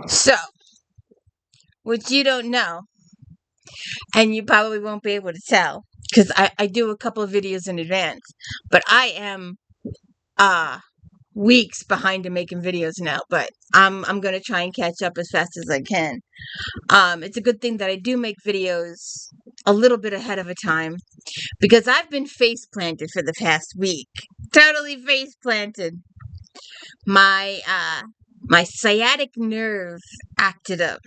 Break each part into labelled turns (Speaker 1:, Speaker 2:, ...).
Speaker 1: So, what you don't know, and you probably won't be able to tell, because I do a couple of videos in advance, but I am uh weeks behind in making videos now, but I'm gonna try and catch up as fast as I can. It's a good thing that I do make videos a little bit ahead of a time because I've been face planted for the past week. Totally face planted. My sciatic nerve acted up.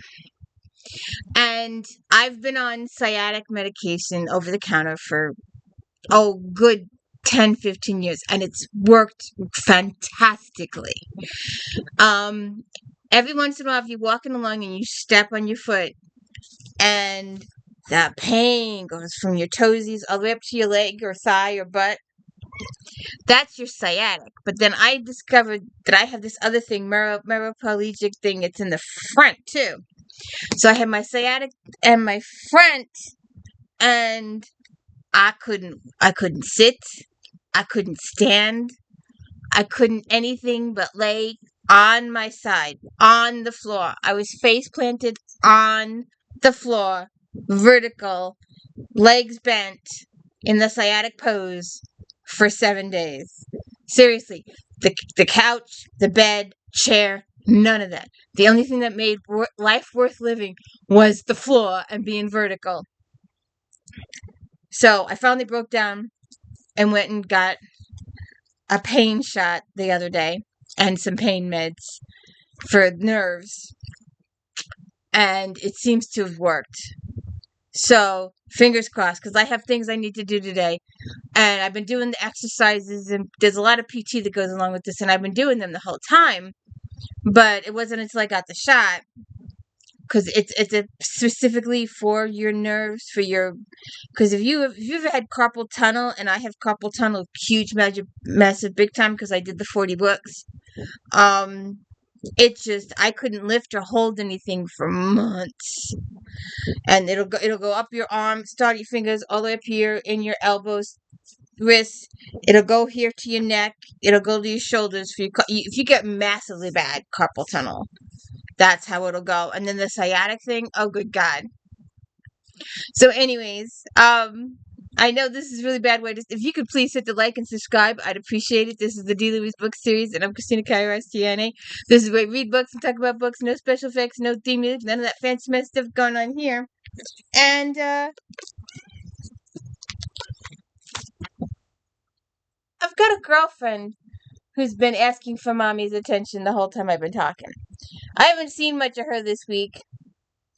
Speaker 1: And I've been on sciatic medication over the counter for good 10, 15 years, and it's worked fantastically. Um every once in a while if you're walking along and you step on your foot and that pain goes from your toesies all the way up to your leg or thigh or butt. That's your sciatic. But then I discovered that I have this other thing, meroplegic thing. It's in the front too. So I had my sciatic and my front, and I couldn't sit, I couldn't stand, I couldn't anything but lay on my side on the floor. I was face planted on the floor, vertical, legs bent, in the sciatic pose for 7 days. Seriously, the couch, the bed, chair, none of that. The only thing that made life worth living was the floor and being vertical. So I finally broke down and went and got a pain shot the other day and some pain meds for nerves, and it seems to have worked. So fingers crossed, because I have things I need to do today, and I've been doing the exercises, and there's a lot of PT that goes along with this, and I've been doing them the whole time. But it wasn't until I got the shot, because it's a specifically for your nerves, for your, because if you've ever had carpal tunnel, and I have carpal tunnel, huge, massive, big time, because I did the 40 books. It just, I couldn't lift or hold anything for months. And it'll go up your arm, start your fingers all the way up here in your elbows, wrists. It'll go here to your neck. It'll go to your shoulders. If you get massively bad carpal tunnel, that's how it'll go. And then the sciatic thing, oh good God. So anyways, I know this is a really bad way to. If you could please hit the like and subscribe, I'd appreciate it. This is the D. Louise book series, and I'm Christina Kairos, TNA. This is where we read books and talk about books. No special effects, no theme music, none of that fancy mess stuff going on here. And I've got a girlfriend who's been asking for mommy's attention the whole time I've been talking. I haven't seen much of her this week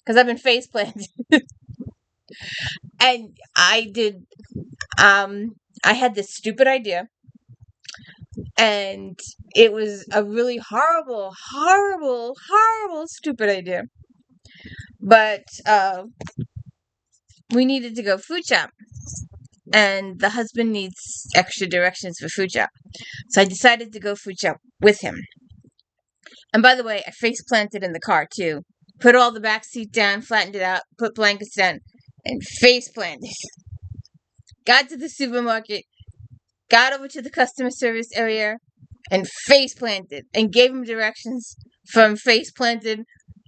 Speaker 1: because I've been face planted. And I had this stupid idea, and it was a really horrible, horrible, horrible, stupid idea. But we needed to go food shop, and the husband needs extra directions for food shop. So I decided to go food shop with him. And by the way, I face planted in the car too. Put all the back seat down, flattened it out, put blankets down, and face planted. Got to the supermarket, got over to the customer service area, and face planted, and gave him directions from face planted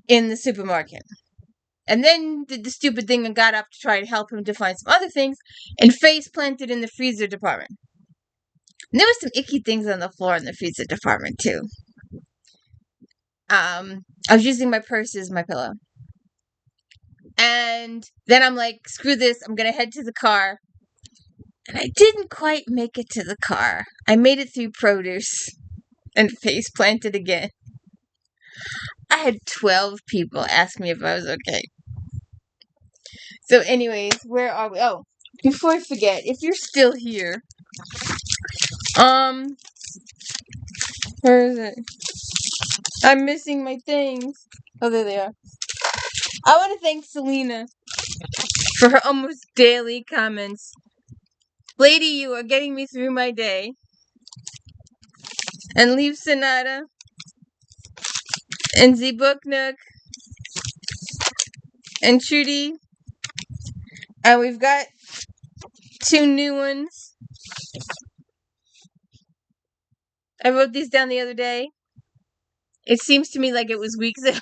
Speaker 1: in the supermarket. And then did the stupid thing and got up to try to help him to find some other things, and face planted in the freezer department. And there were some icky things on the floor in the freezer department too. I was using my purse as my pillow. And then I'm like, screw this, I'm gonna head to the car. And I didn't quite make it to the car. I made it through produce and face planted again. I had 12 people ask me if I was okay. So anyways, where are we? Oh, before I forget, if you're still here, where is it? I'm missing my things. Oh, there they are. I want to thank Selena for her almost daily comments. Lady, you are getting me through my day. And Leave Sonata. And Z Book Nook. And Trudy. And we've got 2 new ones. I wrote these down the other day. It seems to me like it was weeks ago.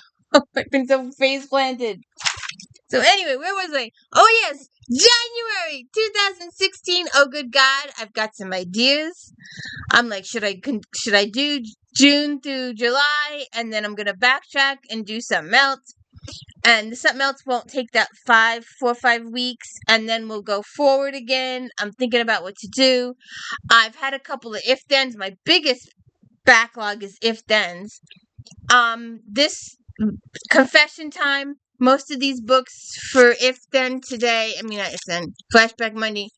Speaker 1: I've been so face planted. So anyway, where was I? Oh yes, January 2016. Oh good God, I've got some ideas. I'm like, should I do June through July, and then I'm gonna backtrack and do something else, and the something else won't take that 5 weeks, and then we'll go forward again. I'm thinking about what to do. I've had a couple of if thens. My biggest backlog is if thens. This confession time. Most of these books for if then today, I mean, if then Flashback Monday,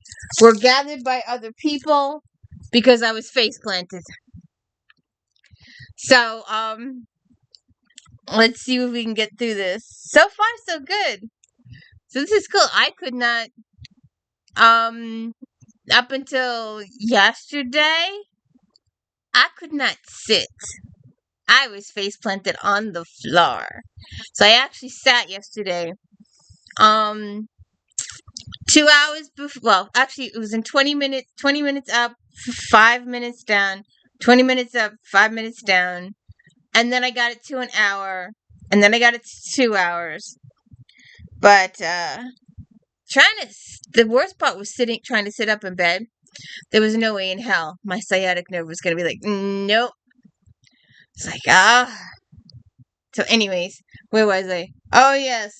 Speaker 1: were gathered by other people because I was face planted. So, let's see if we can get through this. So far, so good. So this is cool. I could not, up until yesterday, I could not sit. I was face planted on the floor. So I actually sat yesterday. Um, 2 hours before. Well, actually, it was in 20 minutes. 20 minutes up, 5 minutes down. 20 minutes up, 5 minutes down, and then I got it to an hour, and then I got it to 2 hours. But the worst part was trying to sit up in bed. There was no way in hell my sciatic nerve was gonna be like, nope. It's like, ah. So, anyways, where was I? Oh, yes.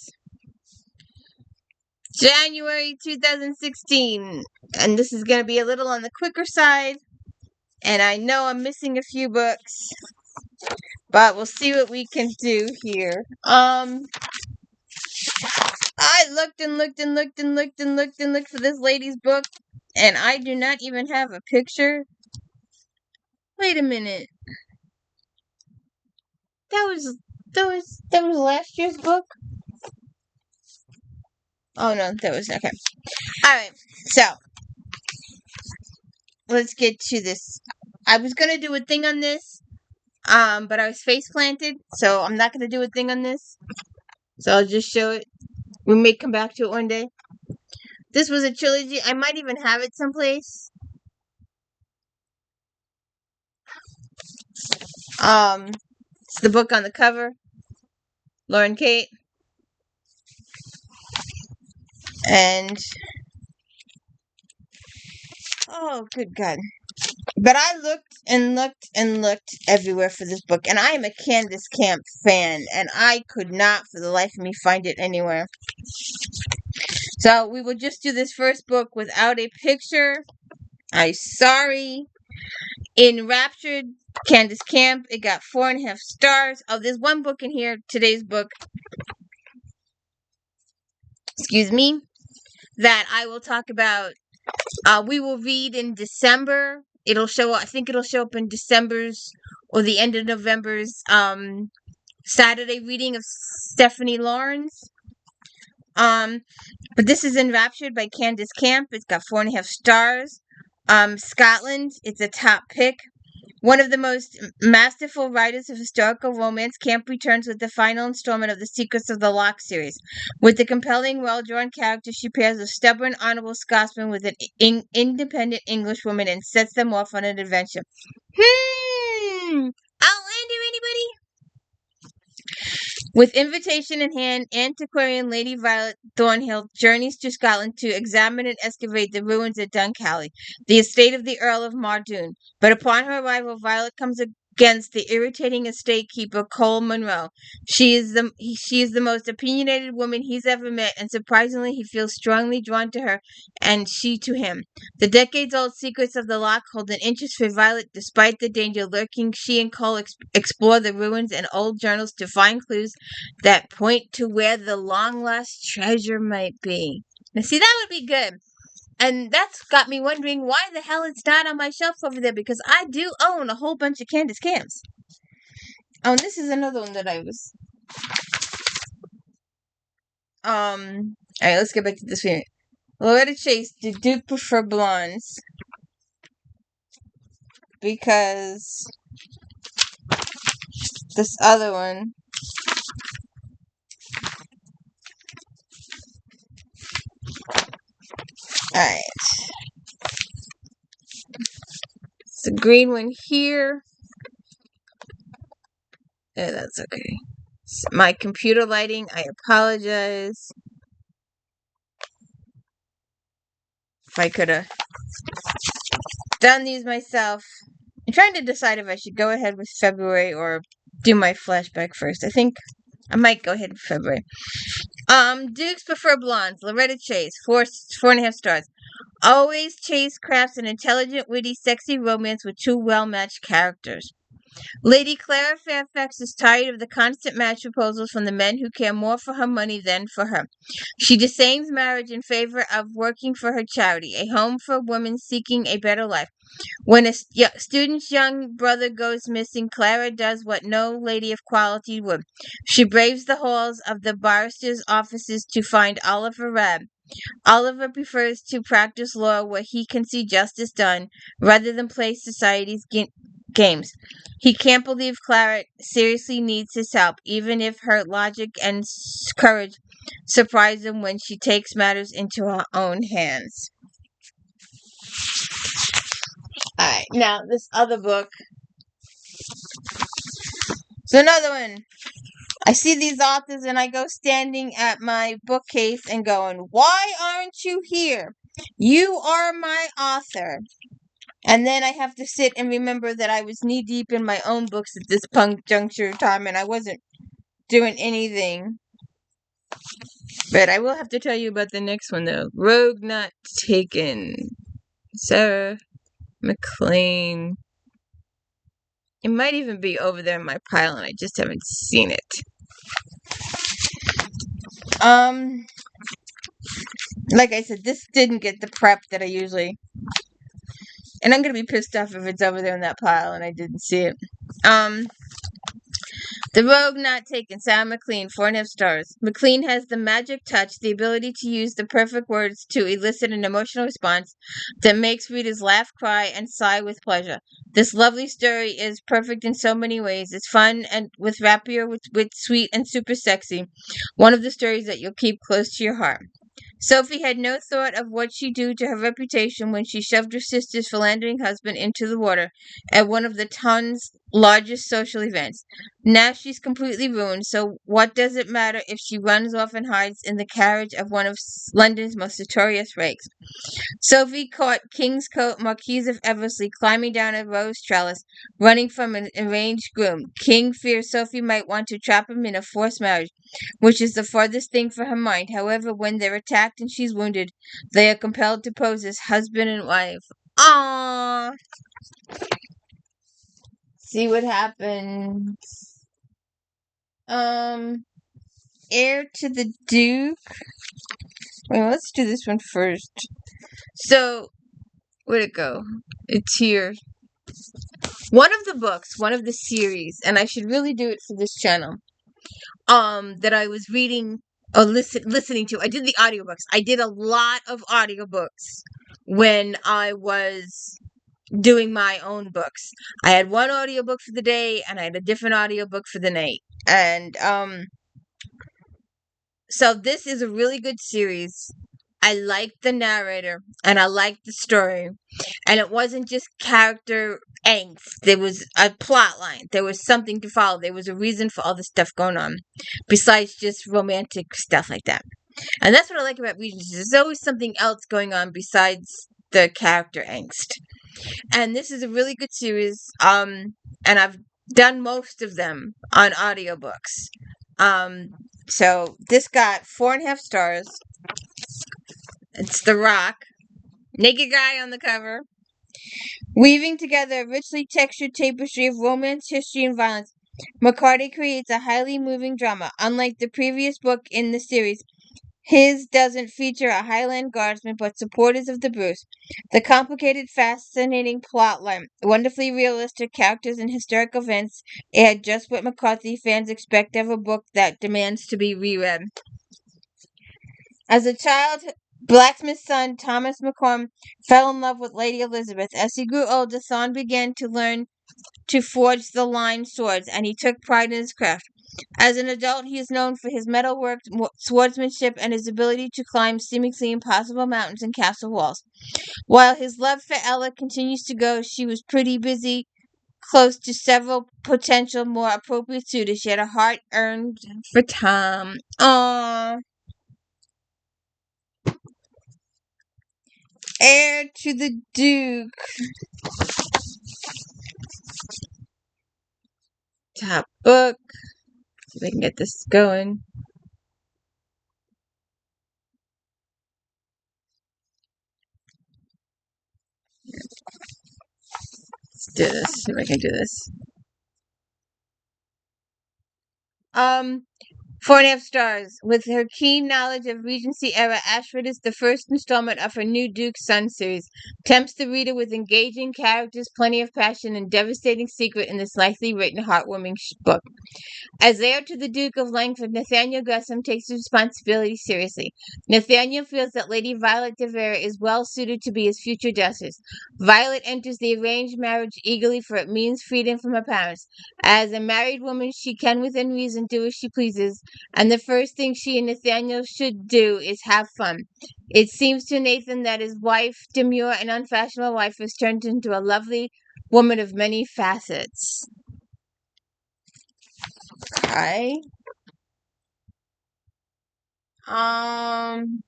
Speaker 1: January 2016. And this is going to be a little on the quicker side. And I know I'm missing a few books. But we'll see what we can do here. I looked and looked and looked and looked and looked and looked for this lady's book. And I do not even have a picture. Wait a minute. That was last year's book? Oh no, that was okay. Alright, so let's get to this. I was gonna do a thing on this, but I was face planted, so I'm not gonna do a thing on this. So I'll just show it. We may come back to it one day. This was a trilogy. I might even have it someplace. It's the book on the cover. Lauren Kate. And oh good God. But I looked and looked and looked everywhere for this book, and I am a Candace Camp fan, and I could not for the life of me find it anywhere. So we will just do this first book without a picture. I'm sorry. Enraptured, Candace Camp. It got 4.5 stars. Oh, there's one book in here, today's book. Excuse me. That I will talk about. We will read in December. I think it'll show up in December's or the end of November's Saturday reading of Stephanie Lawrence. But this is Enraptured by Candace Camp. It's got 4.5 stars. Scotland, it's a top pick. One of the most masterful writers of historical romance, Camp returns with the final installment of the Secrets of the Loch series. With the compelling, well-drawn character, she pairs a stubborn, honorable Scotsman with an independent Englishwoman and sets them off on an adventure. Outlander, anybody? With invitation in hand, antiquarian Lady Violet Thornhill journeys to Scotland to examine and excavate the ruins at Dunkally, the estate of the Earl of Mardoon. But upon her arrival, Violet comes against the irritating estate keeper Cole Monroe. She is the most opinionated woman he's ever met, and surprisingly, he feels strongly drawn to her, and she to him. The decades-old secrets of the Loch hold an interest for Violet, despite the danger lurking. She and Cole explore the ruins and old journals to find clues that point to where the long-lost treasure might be. Now, see, that would be good. And that's got me wondering why the hell it's not on my shelf over there, because I do own a whole bunch of Candace Camps. Oh, and this is another one that I was... Alright, let's get back to this one. Loretta Chase, did Duke prefer blondes? Because this other one... Alright. It's the green one here. Yeah, that's okay. my computer lighting. I apologize. If I could have done these myself. I'm trying to decide if I should go ahead with February or do my flashback first. I think I might go ahead with February. Dukes prefer blondes. Loretta Chase, 4.5 stars. Always Chase crafts an intelligent, witty, sexy romance with two well-matched characters. Lady Clara Fairfax is tired of the constant marriage proposals from the men who care more for her money than for her. She disdains marriage in favor of working for her charity, a home for women seeking a better life. When a student's young brother goes missing, Clara does what no lady of quality would. She braves the halls of the barrister's offices to find Oliver Rabb. Oliver prefers to practice law where he can see justice done, rather than play society's games. He can't believe Clara seriously needs his help, even if her logic and courage surprise him when she takes matters into her own hands. Alright, now this other book. So another one. I see these authors and I go standing at my bookcase and going, why aren't you here? You are my author. And then I have to sit and remember that I was knee deep in my own books at this juncture of time and I wasn't doing anything. But I will have to tell you about the next one though. Rogue Not Taken. Sarah McLean. It might even be over there in my pile and I just haven't seen it. Like I said, this didn't get the prep that I usually. And I'm gonna be pissed off if it's over there in that pile and I didn't see it. The Rogue Not Taken, Sarah McLean, 4.5 stars. McLean has the magic touch, the ability to use the perfect words to elicit an emotional response that makes readers laugh, cry, and sigh with pleasure. This lovely story is perfect in so many ways. It's fun and with rapier, with sweet, and super sexy. One of the stories that you'll keep close to your heart. Sophie had no thought of what she'd do to her reputation when she shoved her sister's philandering husband into the water at one of the town's largest social events. Now she's completely ruined, so what does it matter if she runs off and hides in the carriage of one of London's most notorious rakes? Sophie caught Kingscote, Marquis of Eversley, climbing down a rose trellis, running from an arranged groom. King fears Sophie might want to trap him in a forced marriage, which is the farthest thing from her mind. However, when they're attacked and she's wounded, they are compelled to pose as husband and wife. Aww. See what happens. Heir to the Duke. Wait, let's do this one first. So, where'd it go? It's here. One of the books, one of the series, and I should really do it for this channel, that I was reading or listening to. I did the audiobooks. I did a lot of audiobooks when I was doing my own books. I had one audiobook for the day and I had a different audiobook for the night. And so this is a really good series. I liked the narrator and I liked the story. And it wasn't just character angst. There was a plot line. There was something to follow. There was a reason for all the stuff going on. Besides just romantic stuff like that. And that's what I like about readings. There's always something else going on besides the character angst. And this is a really good series. And I've done most of them on audiobooks. So this got 4.5 stars. It's The Rock. Naked guy on the cover. Weaving together a richly textured tapestry of romance, history, and violence, McCarty creates a highly moving drama. Unlike the previous book in the series, his doesn't feature a Highland Guardsman, but supporters of the Bruce. The complicated, fascinating plotline, wonderfully realistic characters and historic events, it had just what McCarthy fans expect of a book that demands to be reread. As a child, blacksmith's son, Thomas McCorm, fell in love with Lady Elizabeth. As he grew older, Thorne began to learn to forge the line swords, and he took pride in his craft. As an adult, he is known for his metalwork, swordsmanship, and his ability to climb seemingly impossible mountains and castle walls. While his love for Ella continues to go, she was pretty busy close to several potential more appropriate suitors. She had a heart earned for Tom. Aww. Heir to the Duke. Top book. See if I can get this going. Let's do this. See if I can do this. 4.5 stars. With her keen knowledge of Regency era, Ashford is the first installment of her new Duke's Son series. Tempts the reader with engaging characters, plenty of passion, and devastating secret in this nicely written, heartwarming book. As heir to the Duke of Langford, Nathaniel Gresham takes his responsibility seriously. Nathaniel feels that Lady Violet de Vere is well suited to be his future duchess. Violet enters the arranged marriage eagerly, for it means freedom from her parents. As a married woman, she can within reason do as she pleases, and the first thing she and Nathaniel should do is have fun. It seems to Nathan that his wife, demure and unfashionable wife, has turned into a lovely woman of many facets. Okay. Um,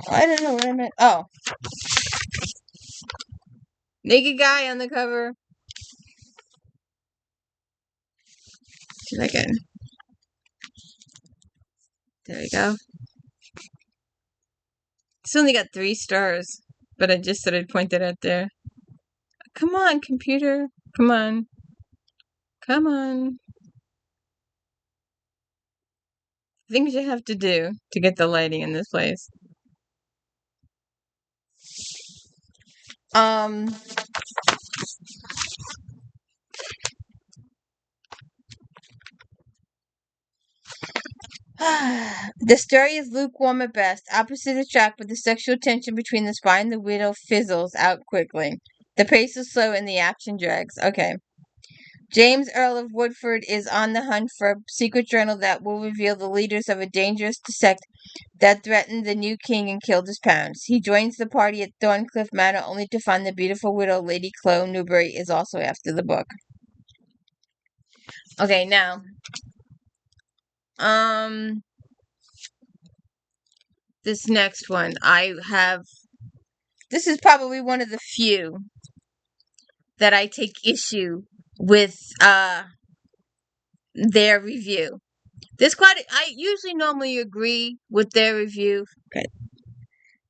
Speaker 1: I don't know what I meant. Oh, naked guy on the cover. See if I can. There we go. It's only got 3 stars, but I just said I'd point that out there. Come on, computer. Come on. Come on. Things you have to do to get the lighting in this place. Um, the story is lukewarm at best, opposite attract, but the sexual tension between the spy and the widow fizzles out quickly. The pace is slow and the action drags. Okay. James, Earl of Woodford, is on the hunt for a secret journal that will reveal the leaders of a dangerous sect that threatened the new king and killed his parents. He joins the party at Thorncliffe Manor only to find the beautiful widow, Lady Chloe Newbury, is also after the book. Okay, now, this next one, this is probably one of the few that I take issue with, their review. I usually normally agree with their review. Okay.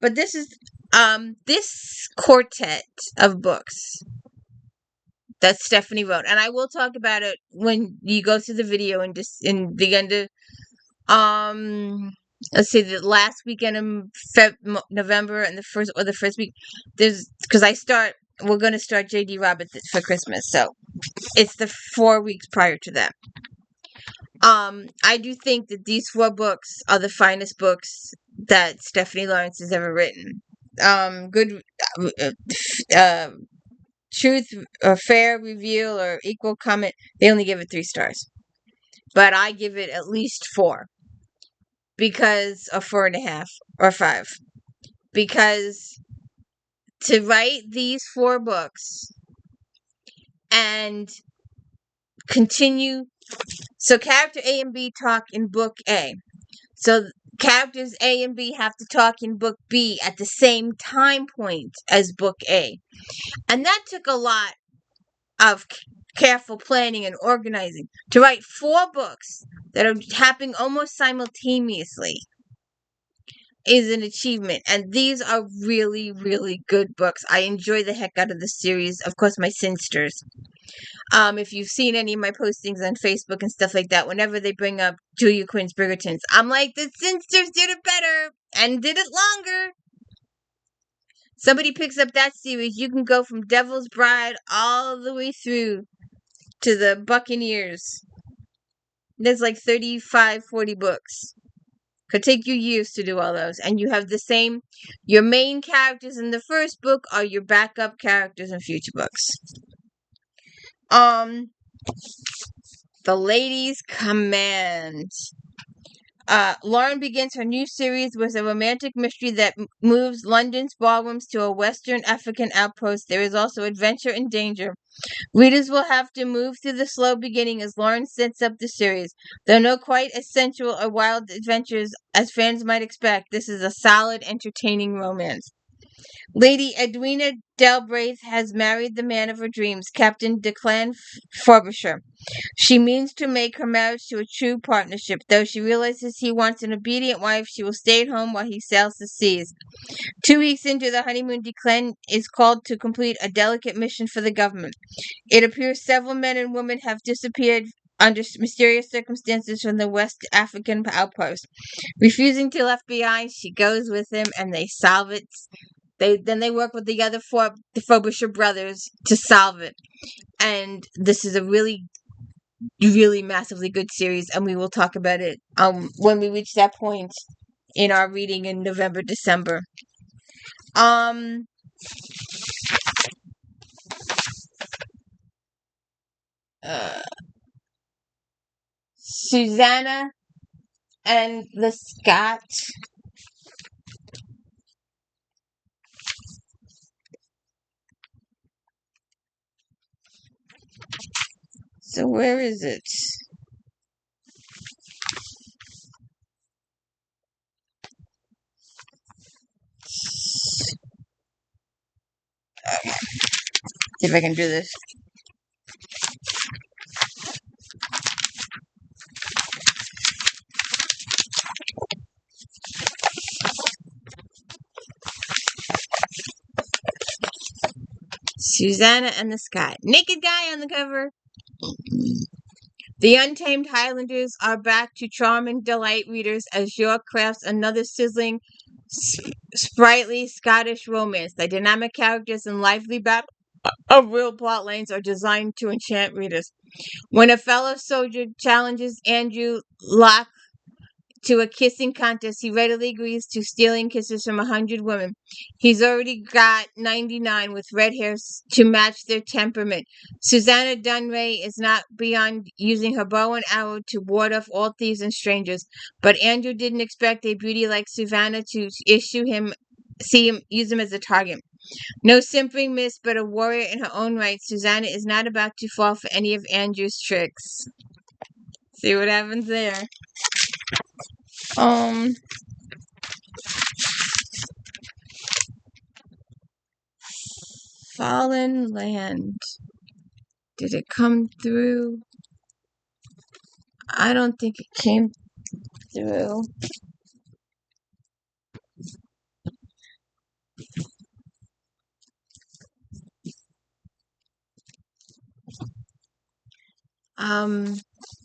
Speaker 1: But this is, this quartet of books that Stephanie wrote, and I will talk about it when you go through the video and begin to, let's see, the last weekend in November and the first week, we're going to start J.D. Roberts for Christmas, so it's the 4 weeks prior to that. I do think that these 4 books are the finest books that Stephanie Lawrence has ever written. Good, truth or fair review or equal comment, they only give it 3 stars. But I give it at least 4. Because, or 4.5, or 5. Because to write these 4 books and continue, so character A and B talk in book A. So characters A and B have to talk in book B at the same time point as book A. And that took a lot of careful planning and organizing. To write 4 books that are happening almost simultaneously is an achievement. And these are really, really good books. I enjoy the heck out of the series. Of course, my Sinsters. If you've seen any of my postings on Facebook and stuff like that, whenever they bring up Julia Quinn's Bridgertons, I'm like, the Sinsters did it better and did it longer. Somebody picks up that series, you can go from Devil's Bride all the way through to the Buccaneers. There's like 35, 40 books. Could take you years to do all those. And you have your main characters in the first book are your backup characters in future books. The Ladies' Command. Lauren begins her new series with a romantic mystery that moves London's ballrooms to a Western African outpost. There is also adventure and danger. Readers will have to move through the slow beginning as Lauren sets up the series. Though not quite as sensual or wild adventures as fans might expect, this is a solid, entertaining romance. Lady Edwina Delbraith has married the man of her dreams, Captain Declan Frobisher. She means to make her marriage to a true partnership. Though she realizes he wants an obedient wife, she will stay at home while he sails the seas. 2 weeks into the honeymoon, Declan is called to complete a delicate mission for the government. It appears several men and women have disappeared under mysterious circumstances from the West African outpost. Refusing to left behind, she goes with him and they solve it. They work with the other the Frobisher brothers to solve it. And this is a really, really massively good series, and we will talk about it when we reach that point in our reading in November, December. Uh, Susanna and the Scot. So where is it? See if I can do this. Susanna and the Scot. Naked guy on the cover. The Untamed Highlanders are back to charm and delight readers as York crafts another sizzling, sprightly Scottish romance. The dynamic characters and lively battle of real plot lines are designed to enchant readers. When a fellow soldier challenges Andrew Locke to a kissing contest, he readily agrees to stealing kisses from 100 women. He's already got 99 with red hairs to match their temperament. Susanna Dunray is not beyond using her bow and arrow to ward off all thieves and strangers, but Andrew didn't expect a beauty like Susanna to use him as a target. No simpering miss, but a warrior in her own right, Susanna is not about to fall for any of Andrew's tricks. See what happens there. Fallen Land. Did it come through? I don't think it came through.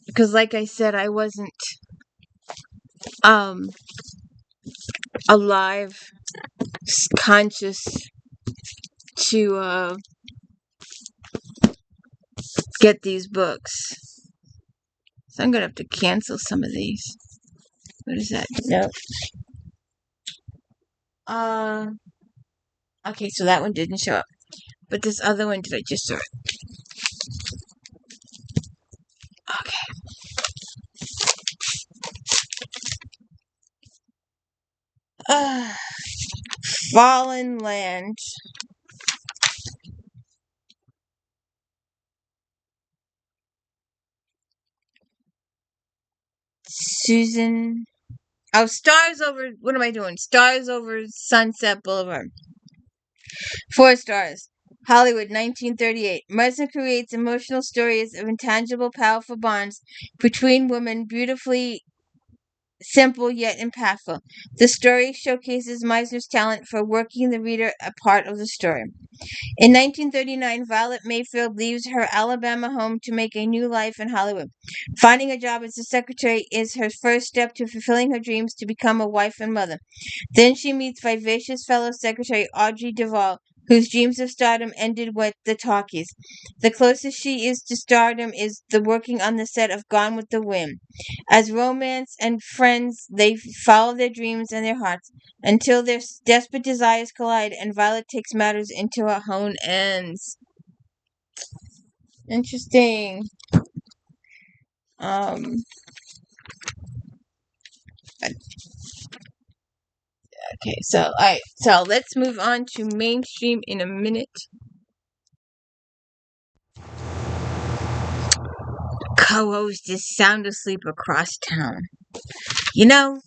Speaker 1: Because like I said, I wasn't alive, conscious to get these books. So I'm gonna have to cancel some of these. What is that? No. Okay, so that one didn't show up. But this other one, did I just saw it? Okay. Fallen Land. Susan. Oh, Stars Over. What am I doing? Stars Over Sunset Boulevard. 4 stars. Hollywood, 1938. Mersenne creates emotional stories of intangible, powerful bonds between women, beautifully simple yet impactful. The story showcases Meisner's talent for working the reader a part of the story. In 1939, Violet Mayfield leaves her Alabama home to make a new life in Hollywood. Finding a job as a secretary is her first step to fulfilling her dreams to become a wife and mother. Then she meets vivacious fellow secretary Audrey Duvall, whose dreams of stardom ended with the talkies. The closest she is to stardom is the working on the set of Gone with the Wind. As romance and friends, they follow their dreams and their hearts until their desperate desires collide and Violet takes matters into her own hands. Interesting. Um, okay, so all right, so let's move on to mainstream in a minute. Co-host is sound asleep across town. You know,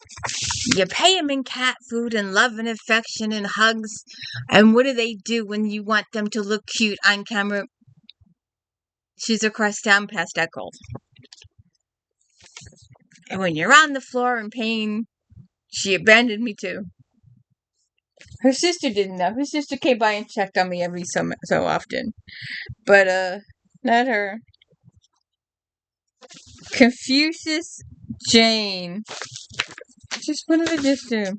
Speaker 1: you pay him in cat food and love and affection and hugs, and what do they do when you want them to look cute on camera? She's across town past that cold. And when you're on the floor in pain, she abandoned me too. Her sister didn't know. Her sister came by and checked on me every so often. But not her. Confucius Jane. Just what did I just do?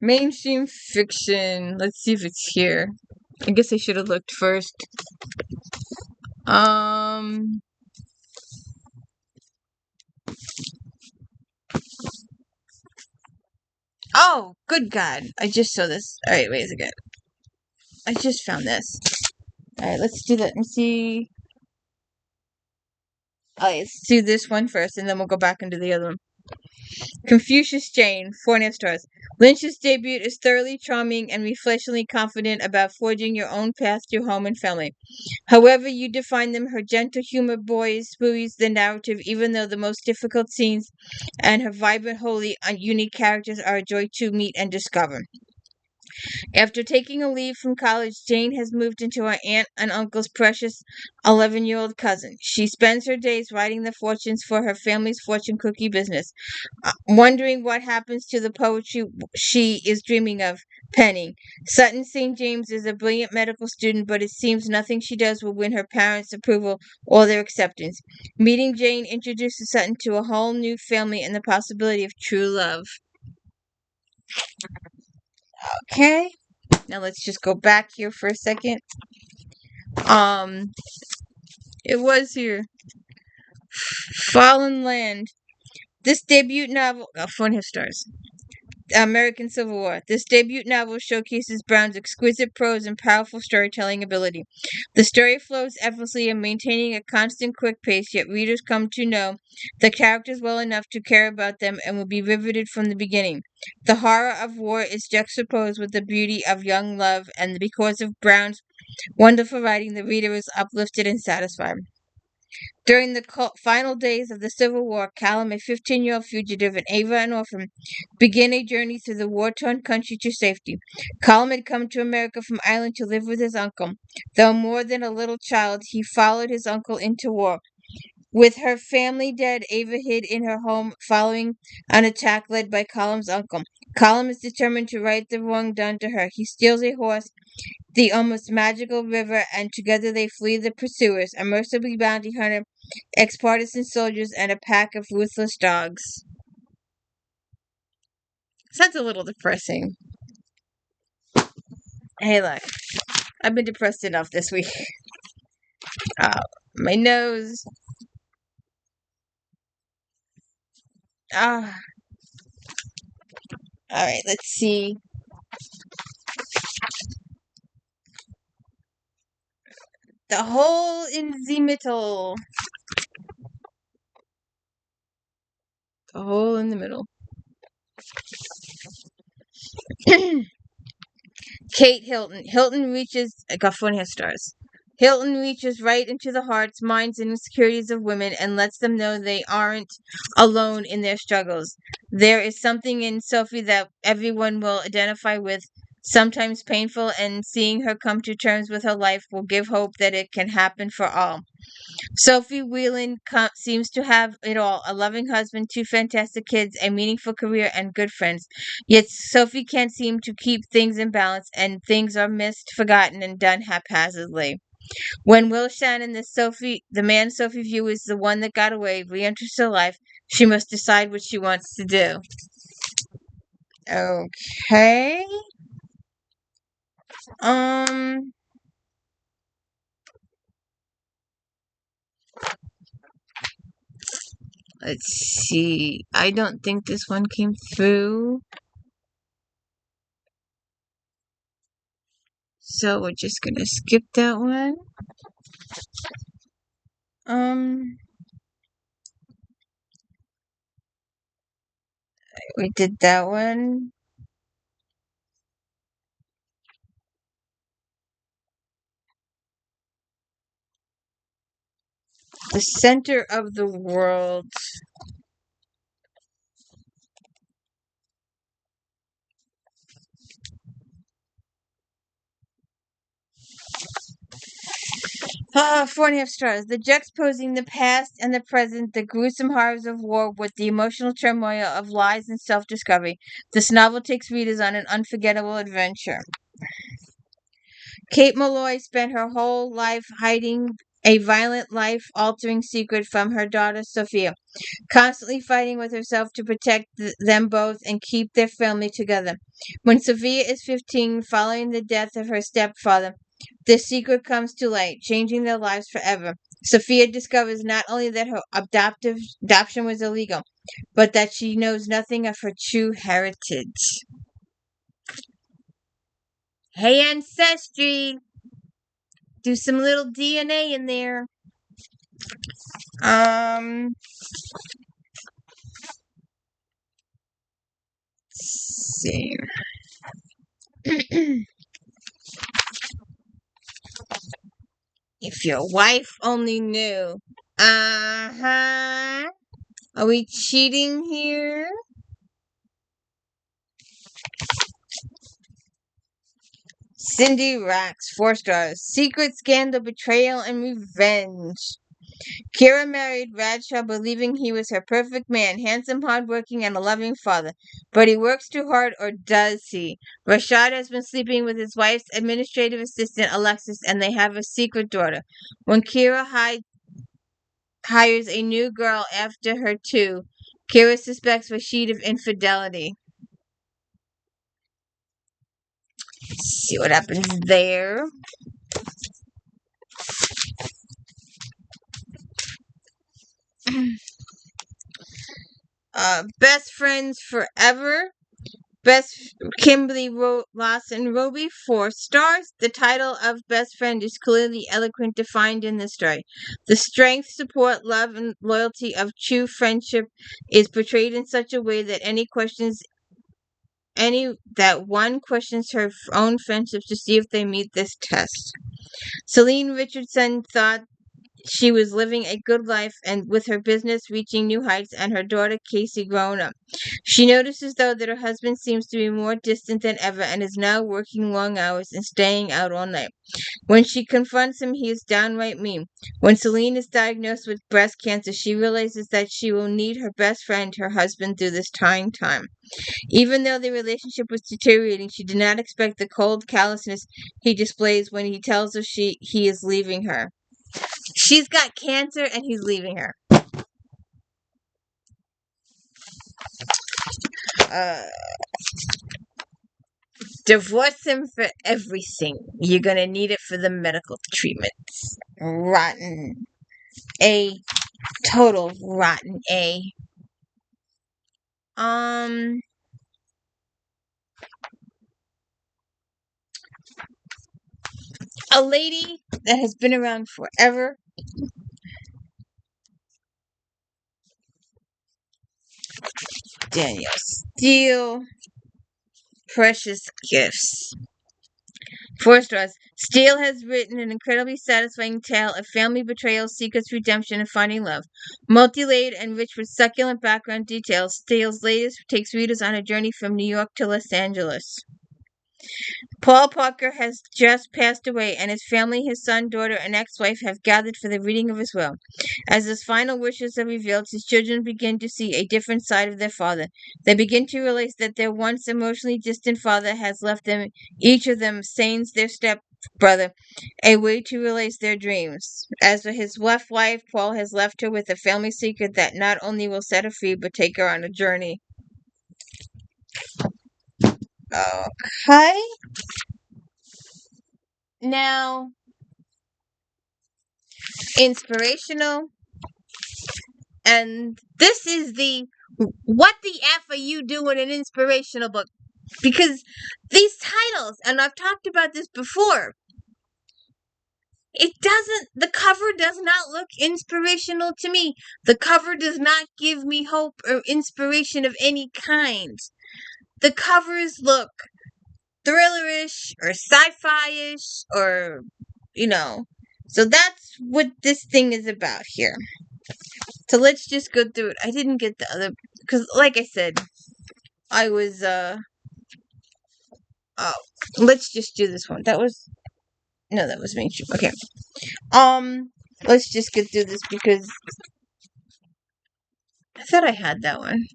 Speaker 1: Mainstream fiction. Let's see if it's here. I guess I should have looked first. Um Oh, good God. I just saw this. Alright, wait a second. I just found this. Alright, let's do that. Let me see. Alright, let's do this one first, and then we'll go back into the other one. Confucius Jane, 4.5 stars. Lynch's debut is thoroughly charming and refreshingly confident about forging your own path through home and family. However you define them, her gentle humor buoys the narrative, even though the most difficult scenes and her vibrant, wholly unique characters are a joy to meet and discover. After taking a leave from college, Jane has moved into her aunt and uncle's precious 11-year-old cousin. She spends her days writing the fortunes for her family's fortune cookie business, wondering what happens to the poetry she is dreaming of penning. Sutton St. James is a brilliant medical student, but it seems nothing she does will win her parents' approval or their acceptance. Meeting Jane introduces Sutton to a whole new family and the possibility of true love. Okay. Now let's just go back here for a second. It was here. Fallen Land. This debut novel, 4.5 stars. American Civil War. This debut novel showcases Brown's exquisite prose and powerful storytelling ability. The story flows effortlessly and maintaining a constant quick pace, yet readers come to know the characters well enough to care about them and will be riveted from the beginning. The horror of war is juxtaposed with the beauty of young love, and because of Brown's wonderful writing, the reader is uplifted and satisfied. During the final days of the Civil War, Callum, a 15-year-old fugitive, and Ava, an orphan, begin a journey through the war-torn country to safety. Callum had come to America from Ireland to live with his uncle. Though more than a little child, he followed his uncle into war. With her family dead, Ava hid in her home following an attack led by Callum's uncle. Callum is determined to right the wrong done to her. He steals a horse, the almost magical river, and together they flee the pursuers, a merciful bounty hunter, ex-partisan soldiers, and a pack of ruthless dogs. Sounds a little depressing. Hey, look. I've been depressed enough this week. My nose. Ah. Alright, let's see. The hole in the middle. The hole in the middle. Kate Hilton. Hilton reaches. I got 4.5 stars. Hilton reaches right into the hearts, minds, and insecurities of women and lets them know they aren't alone in their struggles. There is something in Sophie that everyone will identify with, sometimes painful, and seeing her come to terms with her life will give hope that it can happen for all. Sophie Whelan seems to have it all: a loving husband, 2 fantastic kids, a meaningful career, and good friends. Yet Sophie can't seem to keep things in balance, and things are missed, forgotten, and done haphazardly. When Will Shannon, the man Sophie views is the one that got away, re-enters her life, she must decide what she wants to do. Okay. Let's see. I don't think this one came through. So we're just gonna skip that one. We did that one. The center of the world. Ah, 4.5 stars. The juxtaposing the past and the present, the gruesome horrors of war with the emotional turmoil of lies and self-discovery. This novel takes readers on an unforgettable adventure. Kate Malloy spent her whole life hiding a violent, life-altering secret from her daughter Sophia, constantly fighting with herself to protect them both and keep their family together. When Sophia is 15, following the death of her stepfather, the secret comes to light, changing their lives forever. Sophia discovers not only that her adoption was illegal, but that she knows nothing of her true heritage. Hey, Ancestry! Do some little DNA in there. Um, let's see. If your wife only knew. Uh-huh. Are we cheating here? Cindy Rax, 4 stars. Secret scandal, betrayal, and revenge. Kira married Bradshaw believing he was her perfect man, handsome, hardworking, and a loving father. But he works too hard, or does he? Rashad has been sleeping with his wife's administrative assistant, Alexis, and they have a secret daughter. When Kira hires a new girl after her too, Kira suspects Rashid of infidelity. Let's see what happens there. Best friends forever. Best Kimberly Lawson Roby, 4 stars. The title of best friend is clearly eloquent, defined in the story. The strength, support, love, and loyalty of true friendship is portrayed in such a way that one questions her own friendships to see if they meet this test. Celine Richardson thought she was living a good life and with her business reaching new heights and her daughter Casey grown up. She notices though that her husband seems to be more distant than ever and is now working long hours and staying out all night. When she confronts him, he is downright mean. When Celine is diagnosed with breast cancer, she realizes that she will need her best friend, her husband, through this trying time. Even though the relationship was deteriorating, she did not expect the cold callousness he displays when he tells her he is leaving her. She's got cancer and he's leaving her. Uh, Divorce him for everything. You're gonna need it for the medical treatments. Rotten. A total rotten A. Um, a lady that has been around forever. Danielle Steele. Precious Gifts. 4 stars. Steele has written an incredibly satisfying tale of family betrayal, secrets, redemption, and finding love. Multi-layered and rich with succulent background details, Steele's latest takes readers on a journey from New York to Los Angeles. Paul Parker has just passed away, and his family, his son, daughter, and ex-wife have gathered for the reading of his will. As his final wishes are revealed, his children begin to see a different side of their father. They begin to realize that their once emotionally distant father has left them, each of them, Sains, their stepbrother, a way to realize their dreams. As for his left wife, Paul has left her with a family secret that not only will set her free, but take her on a journey. Okay. Now, inspirational. And this is the what the F are you doing an inspirational book? Because these titles, and I've talked about this before, The cover does not look inspirational to me. The cover does not give me hope or inspiration of any kind. The covers look thrillerish or sci-fi-ish or, you know. So that's what this thing is about here. So let's just go through it. I didn't get the other, because like I said, I was, oh, let's just do this one. No, that was mainstream. Okay. Let's just get through this because I thought I had that one.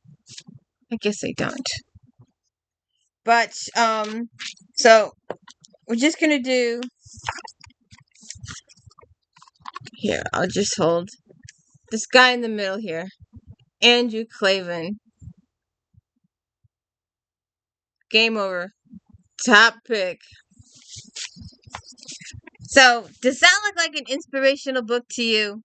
Speaker 1: I guess I don't. But, so we're just gonna do, here, I'll just hold this guy in the middle here. Andrew Clavin. Game over. Top pick. So, does that look like an inspirational book to you?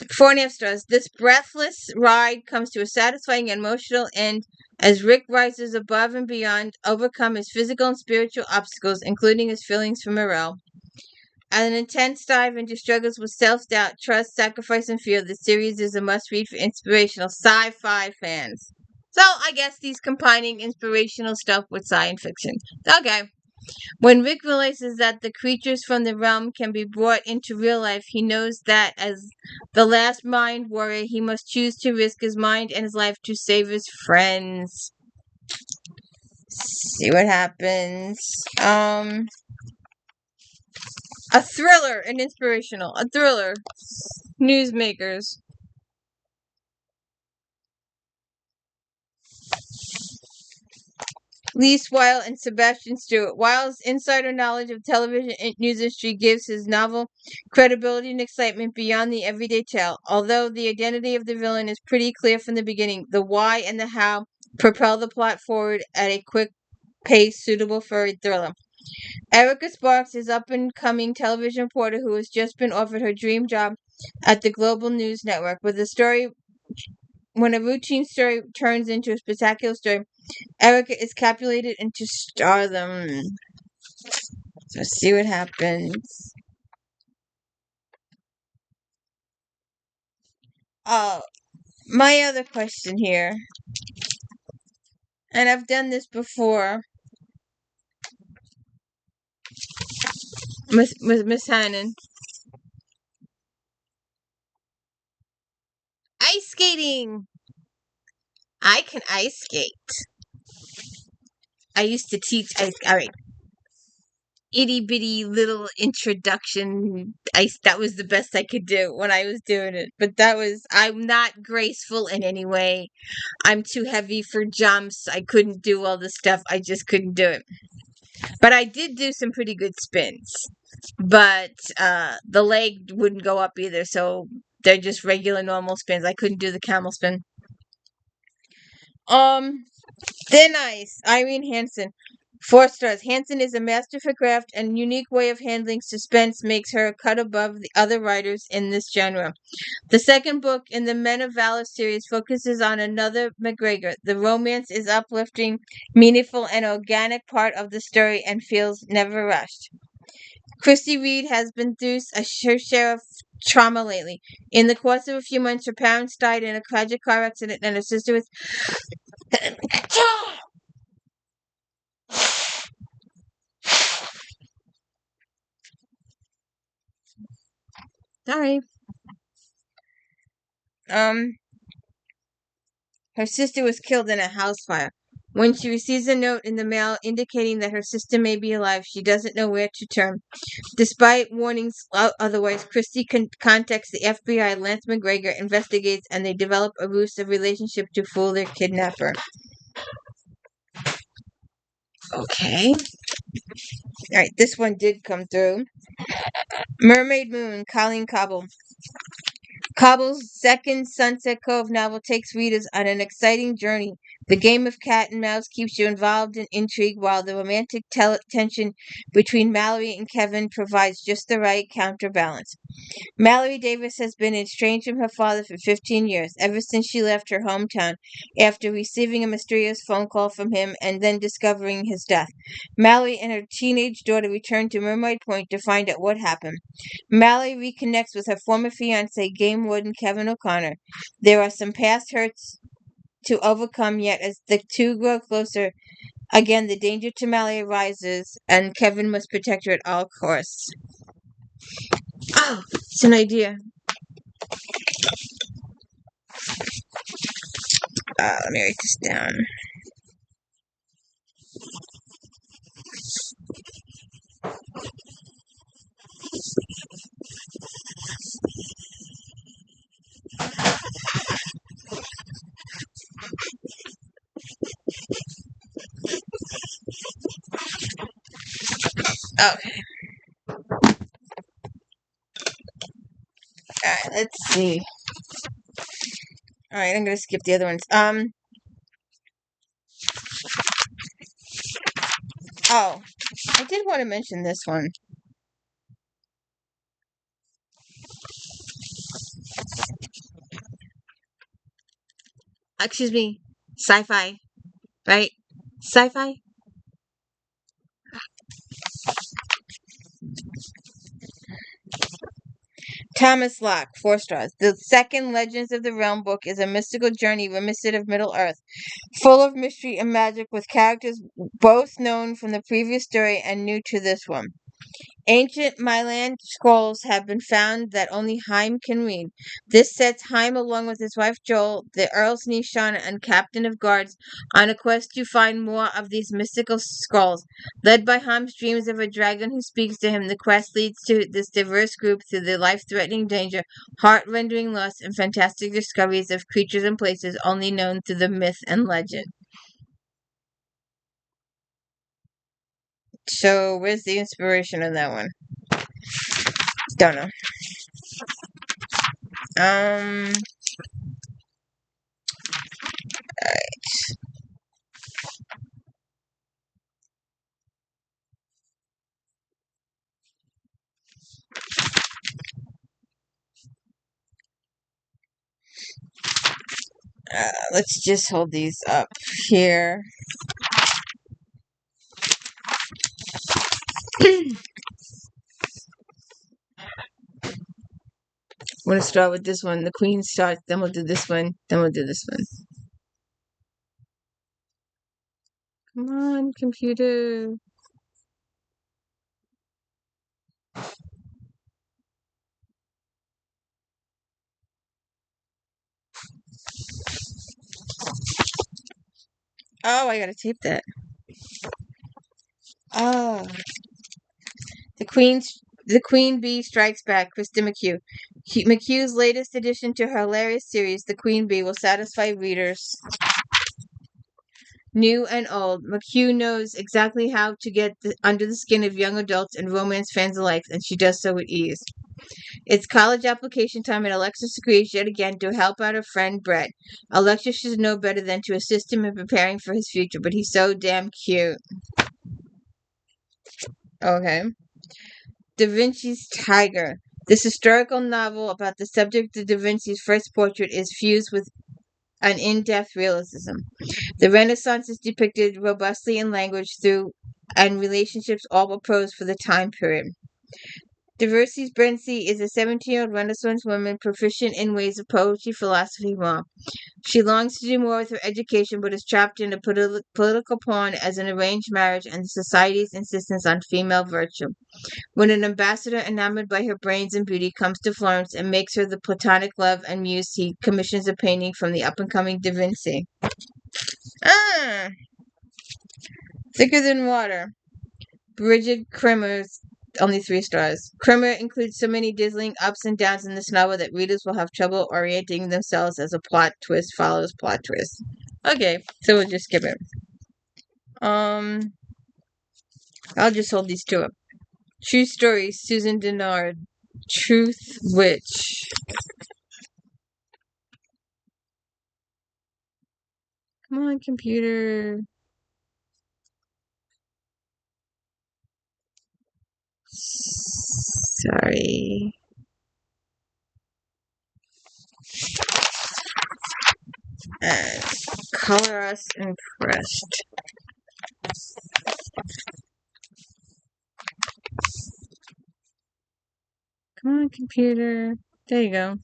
Speaker 1: 4.5 stars. This breathless ride comes to a satisfying and emotional end as Rick rises above and beyond, overcome his physical and spiritual obstacles, including his feelings for Morel. An intense dive into struggles with self-doubt, trust, sacrifice, and fear, the series is a must-read for inspirational sci-fi fans. So, I guess he's combining inspirational stuff with science fiction. Okay. When Rick realizes that the creatures from the realm can be brought into real life, he knows that as the last mind warrior, he must choose to risk his mind and his life to save his friends. See what happens. A thriller, an inspirational, a thriller. Newsmakers. Lee Weil and Sebastian Stewart. Weil's insider knowledge of television and news industry gives his novel credibility and excitement beyond the everyday tale. Although the identity of the villain is pretty clear from the beginning, the why and the how propel the plot forward at a quick pace suitable for a thriller. Erica Sparks is up-and-coming television reporter who has just been offered her dream job at the Global News Network. When a routine story turns into a spectacular story, Erica is captivated into stardom. So see what happens. Oh, my other question here, and I've done this before, Miss Hannon. Ice skating. I can ice skate. I used to teach ice. All right, itty bitty little introduction. That was the best I could do when I was doing it. But I'm not graceful in any way. I'm too heavy for jumps. I couldn't do all the stuff. I just couldn't do it. But I did do some pretty good spins. But the leg wouldn't go up either, so they're just regular normal spins. I couldn't do the camel spin. Thin Ice, Irene Hansen. 4 stars. Hansen is a master for craft and unique way of handling suspense makes her a cut above the other writers in this genre. The second book in the Men of Valor series focuses on another McGregor. The romance is uplifting, meaningful, and organic part of the story and feels never rushed. Christy Reed has been through her share of trauma lately. In the course of a few months, her parents died in a tragic car accident and her sister was sorry. Her sister was killed in a house fire. When she receives a note in the mail indicating that her sister may be alive, she doesn't know where to turn. Despite warnings otherwise, Christy contacts the FBI. Lance McGregor investigates, and they develop a elusive relationship to fool their kidnapper. Okay. Alright, this one did come through. Mermaid Moon, Colleen Cobble. Cobble's second Sunset Cove novel takes readers on an exciting journey. The game of cat and mouse keeps you involved in intrigue, while the romantic tension between Mallory and Kevin provides just the right counterbalance. Mallory Davis has been estranged from her father for 15 years, ever since she left her hometown after receiving a mysterious phone call from him and then discovering his death. Mallory and her teenage daughter return to Mermaid Point to find out what happened. Mallory reconnects with her former fiance, game warden Kevin O'Connor. There are some past hurts to overcome, yet as the two grow closer, again the danger to Mallory rises, and Kevin must protect her at all costs. Oh, it's an idea. Let me write this down. Okay. Alright, let's see. Alright, I'm gonna skip the other ones. Oh, I did want to mention this one. Excuse me, sci-fi, right? Sci-fi? Thomas Locke, 4 stars. The second Legends of the Realm book is a mystical journey reminiscent of Middle Earth, full of mystery and magic, with characters both known from the previous story and new to this one. Ancient Myland scrolls have been found that only Haim can read. This sets Haim, along with his wife Joel, the Earl's niece Shauna, and Captain of Guards, on a quest to find more of these mystical scrolls. Led by Haim's dreams of a dragon who speaks to him, the quest leads to this diverse group through the life-threatening danger, heart-rending loss, and fantastic discoveries of creatures and places only known through the myth and legend. So, where's the inspiration in that one? Don't know. Um, let's just hold these up here. I'm going to start with this one. The Queen starts, then we'll do this one, then we'll do this one. Come on, computer. Oh, I gotta tape that. Oh. The Queen Bee Strikes Back, Krista McHugh. McHugh's latest addition to her hilarious series, The Queen Bee, will satisfy readers new and old. McHugh knows exactly how to get under the skin of young adults and romance fans alike, and she does so with ease. It's college application time, and Alexis agrees yet again to help out her friend Brett. Alexis should know better than to assist him in preparing for his future, but he's so damn cute. Okay. Da Vinci's Tiger. This historical novel about the subject of Da Vinci's first portrait is fused with an in-depth realism. The Renaissance is depicted robustly in language through and relationships all proposed for the time period. Diversis Brency is a 17-year-old Renaissance woman proficient in ways of poetry, philosophy, and law. She longs to do more with her education, but is trapped in a political pawn as an arranged marriage and the society's insistence on female virtue. When an ambassador enamored by her brains and beauty comes to Florence and makes her the platonic love and muse, he commissions a painting from the up-and-coming Da Vinci. Thicker Than Water. Bridget Krimmer's only 3 stars. Krimmer includes so many dizzying ups and downs in this novel that readers will have trouble orienting themselves as a plot twist follows plot twist. Okay, so we'll just skip it. I'll just hold these two up. True Story, Susan Denard. Truth Witch. Come on, computer. Sorry. And color us impressed. Come on, computer. There you go.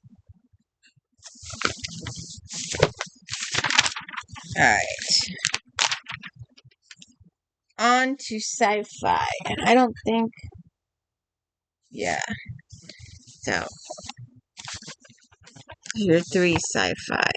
Speaker 1: Alright. On to sci-fi. And I don't think... Yeah. So, here are 3 sci-fi.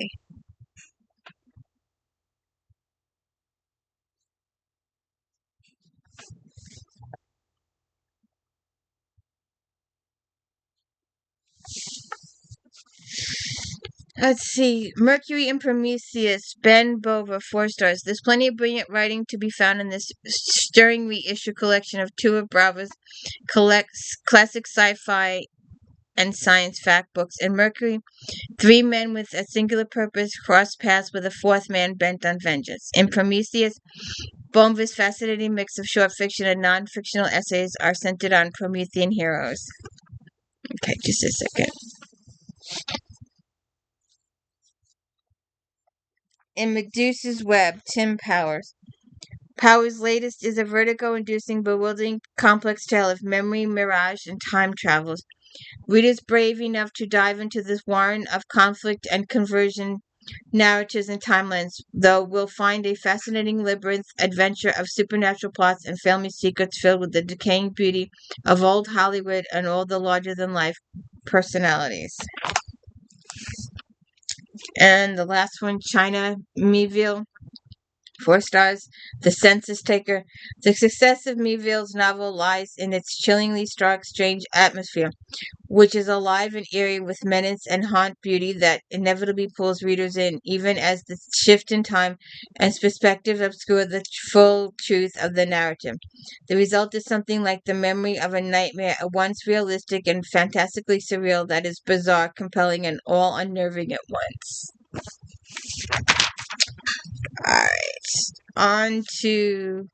Speaker 1: Let's see. Mercury and Prometheus, Ben Bova, 4 stars. There's plenty of brilliant writing to be found in this stirring reissue collection of 2 of Bravo's classic sci-fi and science fact books. In Mercury, 3 men with a singular purpose cross paths with a 4th man bent on vengeance. In Prometheus, Bova's fascinating mix of short fiction and non-fictional essays are centered on Promethean heroes. Okay, just a second. In Medusa's Web, Tim Powers. Powers' latest is a vertigo-inducing, bewildering, complex tale of memory, mirage, and time travels. Readers brave enough to dive into this warren of conflict and conversion narratives and timelines, though, will find a fascinating labyrinth adventure of supernatural plots and family secrets filled with the decaying beauty of old Hollywood and all the larger-than-life personalities. And the last one, China Miéville, 4 stars. The Census Taker. The success of Miéville's novel lies in its chillingly stark, strange atmosphere, which is alive and eerie with menace and haunt beauty that inevitably pulls readers in, even as the shift in time and perspective obscure the full truth of the narrative. The result is something like the memory of a nightmare, at once realistic and fantastically surreal, that is bizarre, compelling, and all unnerving at once. Alright, on to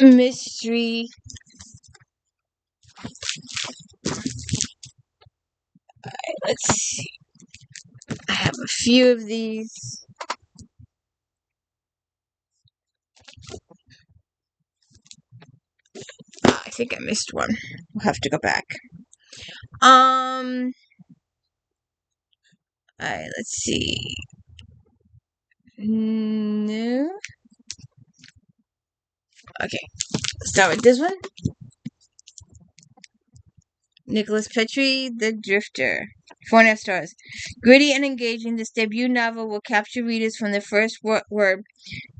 Speaker 1: mystery. Let's see. I have a few of these. I think I missed one. We'll have to go back. Alright, let's see. No. Okay, let's start with this one. Nicholas Petrie, The Drifter. 4.5 stars. Gritty and engaging, this debut novel will capture readers from the first word.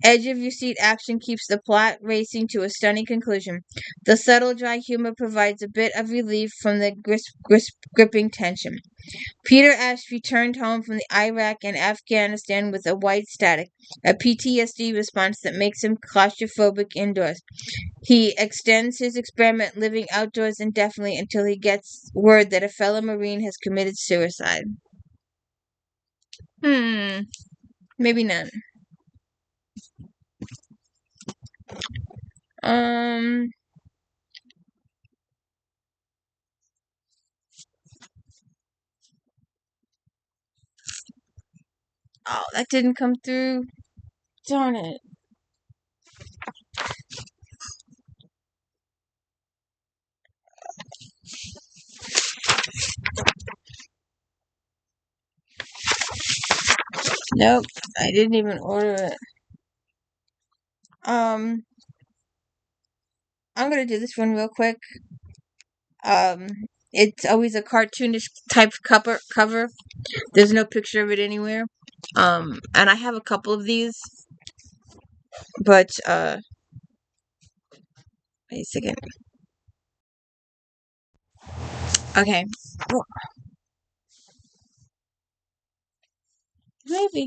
Speaker 1: Edge of your seat action keeps the plot racing to a stunning conclusion. The subtle, dry humor provides a bit of relief from the gripping tension. Peter Ash returned home from the Iraq and Afghanistan with a white static, a PTSD response that makes him claustrophobic indoors. He extends his experiment living outdoors indefinitely until he gets word that a fellow Marine has committed suicide. Maybe none. Oh, that didn't come through. Darn it. Nope, I didn't even order it. I'm gonna do this one real quick. It's always a cartoonish type cover. There's no picture of it anywhere. And I have a couple of these, but wait a second. Okay. Well, maybe.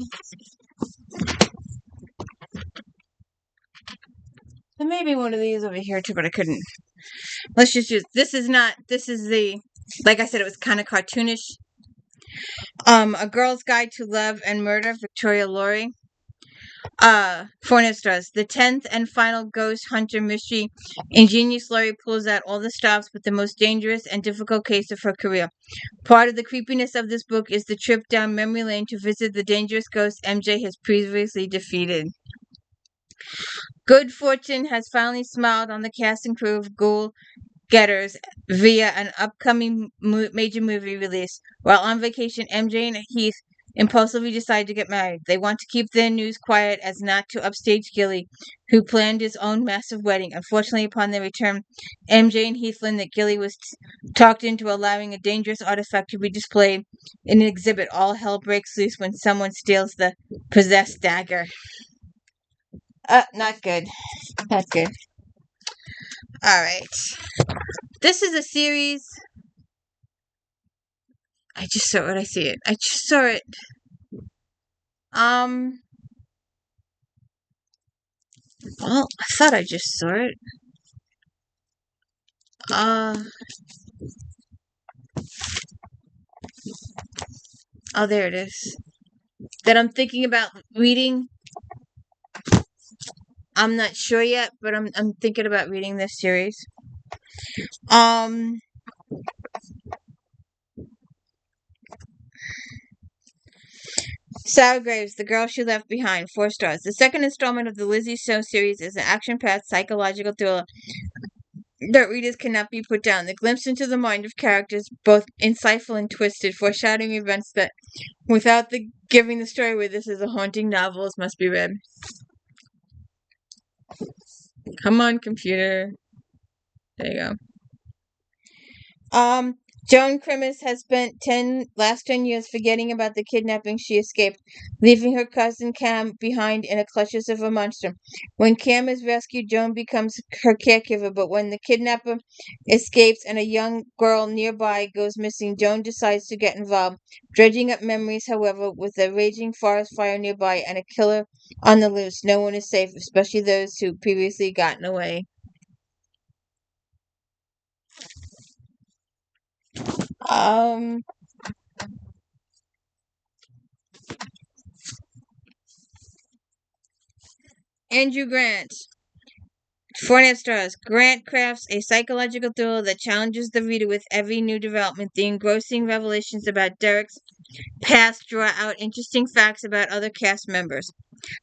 Speaker 1: There may be one of these over here too, but I couldn't. Let's just use. This is the. Like I said, it was kind of cartoonish. A Girl's Guide to Love and Murder, Victoria Laurie. 4 stars. The 10th and final ghost hunter mystery. Ingenious Laurie pulls out all the stops with the most dangerous and difficult case of her career. Part of the creepiness of this book is the trip down memory lane to visit the dangerous ghost MJ has previously defeated. Good fortune has finally smiled on the cast and crew of Ghoul Getters via an upcoming major movie release. While on vacation, MJ and Heath impulsively decide to get married. They want to keep their news quiet as not to upstage Gilly, who planned his own massive wedding. Unfortunately, upon their return, MJ and Heath learn that Gilly was talked into allowing a dangerous artifact to be displayed in an exhibit. All hell breaks loose when someone steals the possessed dagger. Not good. Not good. All right. This is a series. I just saw it. I see it. I just saw it. Well, I thought I just saw it. Oh, there it is. That I'm thinking about reading. I'm not sure yet, but I'm thinking about reading this series. Sarah Graves, The Girl She Left Behind, 4 stars. The second installment of the Lizzie Snow series is an action-packed psychological thriller that readers cannot be put down. The glimpse into the mind of characters, both insightful and twisted, foreshadowing events that, without giving the story away, this is a haunting novel, must be read. Come on, computer. There you go. Joan Crimmins has spent last 10 years forgetting about the kidnapping she escaped, leaving her cousin Cam behind in the clutches of a monster. When Cam is rescued, Joan becomes her caregiver, but when the kidnapper escapes and a young girl nearby goes missing, Joan decides to get involved, dredging up memories, however, with a raging forest fire nearby and a killer on the loose. No one is safe, especially those who previously gotten away. Andrew Grant. 4 stars. Grant crafts a psychological thriller that challenges the reader with every new development. The engrossing revelations about Derek's past draw out interesting facts about other cast members.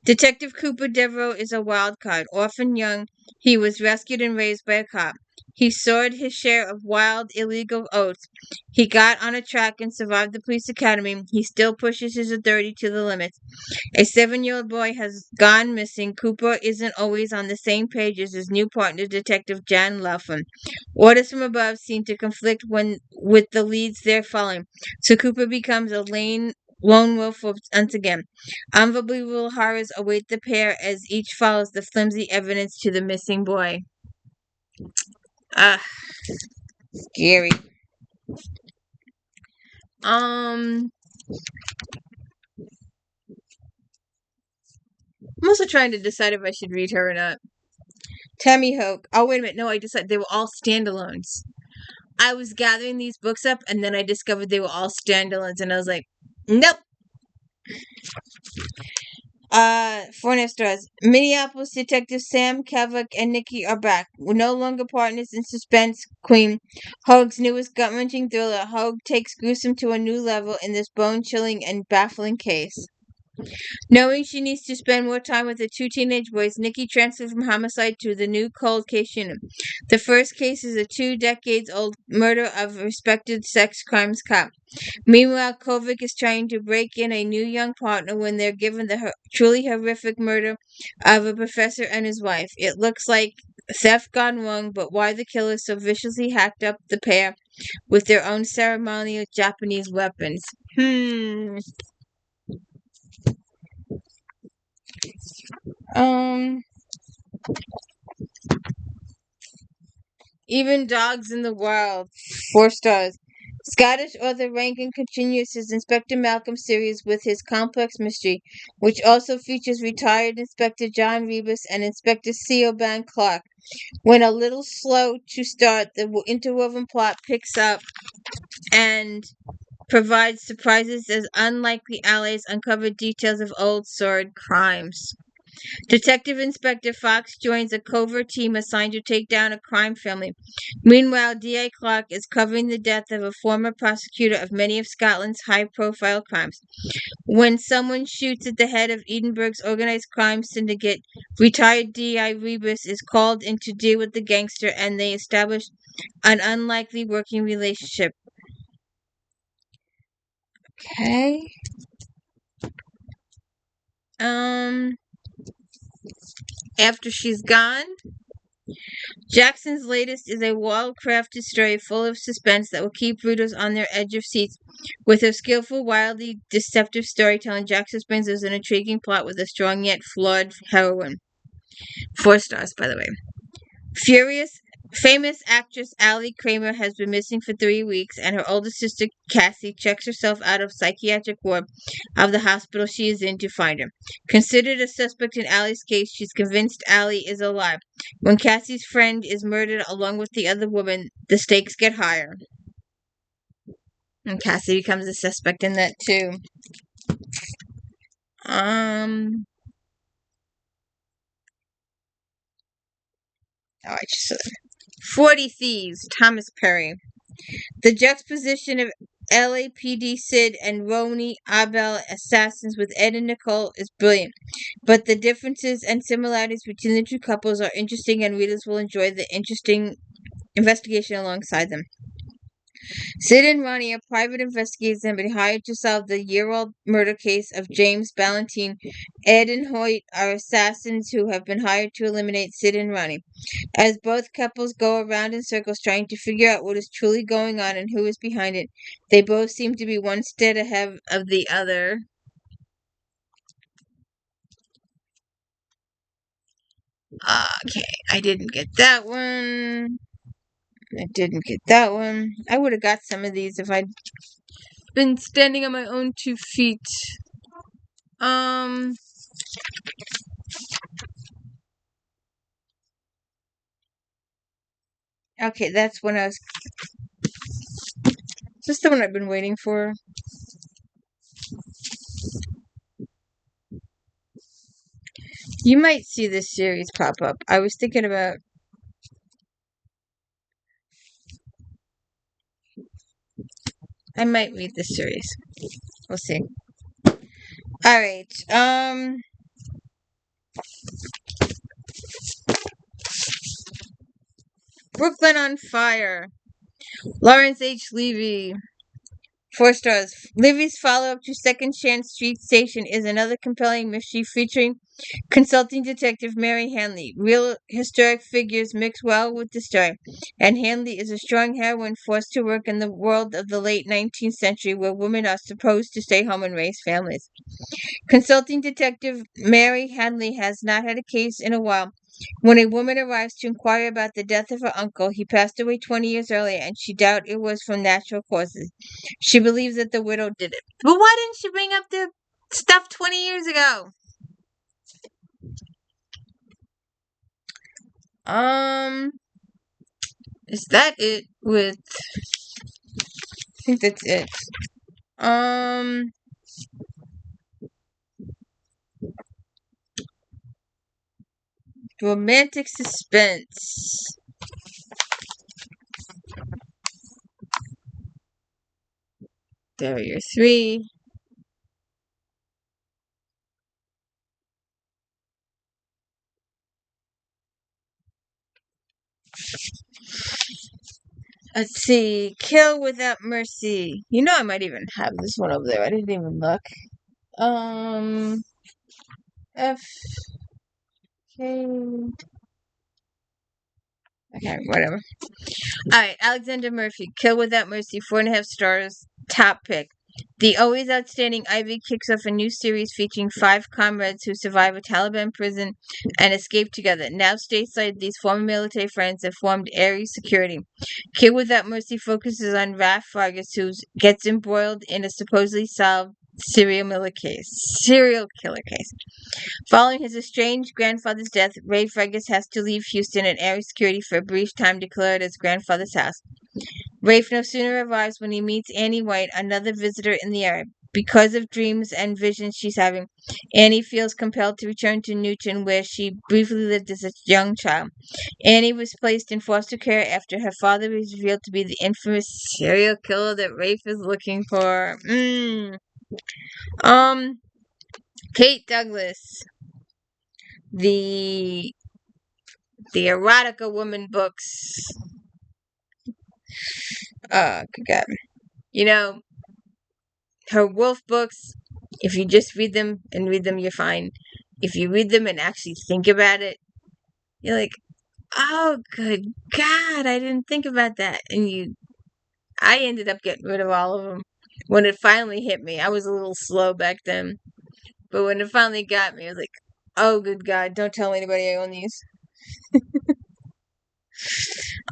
Speaker 1: Detective Cooper Devereaux is a wild card. Orphan young, he was rescued and raised by a cop. He soared his share of wild, illegal oats. He got on a track and survived the police academy. He still pushes his authority to the limits. A 7-year-old boy has gone missing. Cooper isn't always on the same page as his new partner, Detective Jan Laughlin. Orders from above seem to conflict with the leads they're following, so Cooper becomes a lone wolf once again. Unbelievable horrors await the pair as each follows the flimsy evidence to the missing boy. Scary. I'm also trying to decide if I should read her or not. Tammy Hoke. Oh, wait a minute. No, I decided they were all standalones. I was gathering these books up, and then I discovered they were all standalones, and I was like, nope. 4 stars. Minneapolis detective Sam Kavak and Nikki are back. We're no longer partners in suspense queen. Hoag's newest gut-wrenching thriller. Hoag takes gruesome to a new level in this bone-chilling and baffling case. Knowing she needs to spend more time with the 2 teenage boys, Nikki transfers from homicide to the new cold case unit. The first case is a 2 decades-old murder of a respected sex crimes cop. Meanwhile, Kovic is trying to break in a new young partner when they're given the truly horrific murder of a professor and his wife. It looks like theft gone wrong, but why the killers so viciously hacked up the pair with their own ceremonial Japanese weapons? Even Dogs in the Wild, 4 stars. Scottish author Rankin continues his Inspector Malcolm series with his complex mystery, which also features retired Inspector John Rebus and Inspector Theobald Clark. When a little slow to start, the interwoven plot picks up and provides surprises as unlikely allies uncover details of old sordid crimes. Detective Inspector Fox joins a covert team assigned to take down a crime family. Meanwhile, D.A. Clark is covering the death of a former prosecutor of many of Scotland's high-profile crimes. When someone shoots at the head of Edinburgh's organized crime syndicate, retired D.I. Rebus is called in to deal with the gangster, and they establish an unlikely working relationship. Okay. After she's gone, Jackson's latest is a well-crafted story full of suspense that will keep readers on their edge of seats. With her skillful, wildly deceptive storytelling, Jackson brings us an intriguing plot with a strong yet flawed heroine. 4 stars, by the way. Famous actress Allie Kramer has been missing for 3 weeks, and her older sister Cassie checks herself out of psychiatric ward of the hospital she is in to find her. Considered a suspect in Allie's case, she's convinced Allie is alive. When Cassie's friend is murdered along with the other woman, the stakes get higher. And Cassie becomes a suspect in that too. I just said 40 Thieves, Thomas Perry. The juxtaposition of LAPD Sid and Roni Abel assassins with Ed and Nicole is brilliant, but the differences and similarities between the two couples are interesting, and readers will enjoy the interesting investigation alongside them. Sid and Ronnie are private investigators and have been hired to solve the year-old murder case of James Ballantyne. Ed and Hoyt are assassins who have been hired to eliminate Sid and Ronnie. As both couples go around in circles trying to figure out what is truly going on and who is behind it, they both seem to be one step ahead of the other. Okay, I didn't get that one. I would have got some of these if I'd been standing on my own 2 feet. Okay, that's when I was... Is this the one I've been waiting for? You might see this series pop up. I was thinking about... I might read this series. We'll see. Alright, Brooklyn on Fire. Lawrence H. Levy. 4 stars. Levy's follow-up to Second Chance Street Station is another compelling mystery featuring consulting detective Mary Hanley. Real historic figures mix well with the story, and Hanley is a strong heroine forced to work in the world of the late 19th century where women are supposed to stay home and raise families. Consulting detective Mary Hanley has not had a case in a while. When a woman arrives to inquire about the death of her uncle, he passed away 20 years earlier, and she doubts it was from natural causes. She believes that the widow did it. But why didn't she bring up the stuff 20 years ago? Is that it with... I think that's it. Romantic suspense. Barrier 3. Let's see. Kill Without Mercy. You know I might even have this one over there. I didn't even look. F. K. Okay, whatever. Alright, Alexander Murphy. Kill Without Mercy. 4.5 stars. Top pick. The always outstanding Ivy kicks off a new series featuring 5 comrades who survive a Taliban prison and escape together. Now stateside, these former military friends have formed Ares Security. Kill Without Mercy focuses on Raf Vargas, who gets embroiled in a supposedly solved Serial killer case. Following his estranged grandfather's death, Ray Fergus has to leave Houston and area security for a brief time to clear out his grandfather's house. Rafe no sooner arrives when he meets Annie White, another visitor in the area. Because of dreams and visions she's having, Annie feels compelled to return to Newton, where she briefly lived as a young child. Annie was placed in foster care after her father was revealed to be the infamous serial killer that Rafe is looking for. Um, Kate Douglas, the erotica woman books. Good God. You know, her wolf books, if you just read them, you're fine. If you read them and actually think about it, you're like, oh, good God, I didn't think about that. I ended up getting rid of all of them. When it finally hit me, I was a little slow back then. But when it finally got me, I was like, oh, good God, don't tell anybody I own these.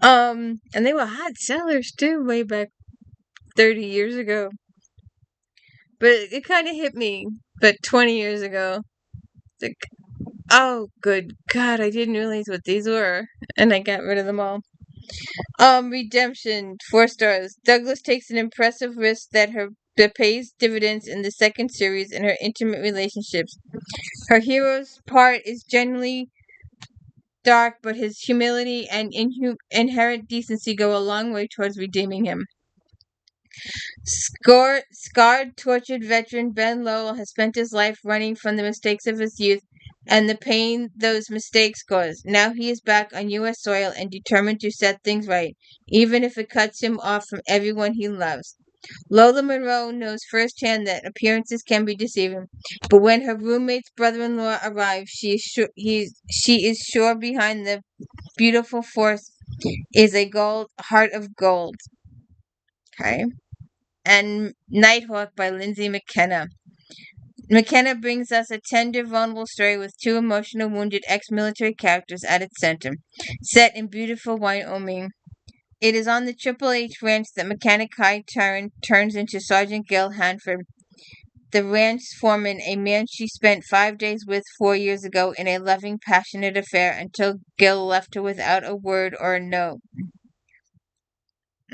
Speaker 1: And they were hot sellers too, way back 30 years ago. But it kind of hit me, but 20 years ago. Like, oh, good God, I didn't realize what these were. And I got rid of them all. Redemption, 4 stars. Douglas takes an impressive risk that pays dividends in the second series in her intimate relationships. Her hero's part is generally dark, but his humility and inherent decency go a long way towards redeeming him. Scarred, tortured veteran Ben Lowell has spent his life running from the mistakes of his youth and the pain those mistakes caused. Now he is back on U.S. soil and determined to set things right, even if it cuts him off from everyone he loves. Lola Monroe knows firsthand that appearances can be deceiving, but when her roommate's brother-in-law arrives, she is sure behind the beautiful force is a heart of gold. Okay. And Nighthawk by Lindsay McKenna. McKenna brings us a tender, vulnerable story with 2 emotional, wounded ex-military characters at its center, set in beautiful Wyoming. It is on the Triple H ranch that mechanic Kai Tarrant turns into Sergeant Gil Hanford, the ranch foreman, a man she spent 5 days with 4 years ago in a loving, passionate affair until Gil left her without a word or a note.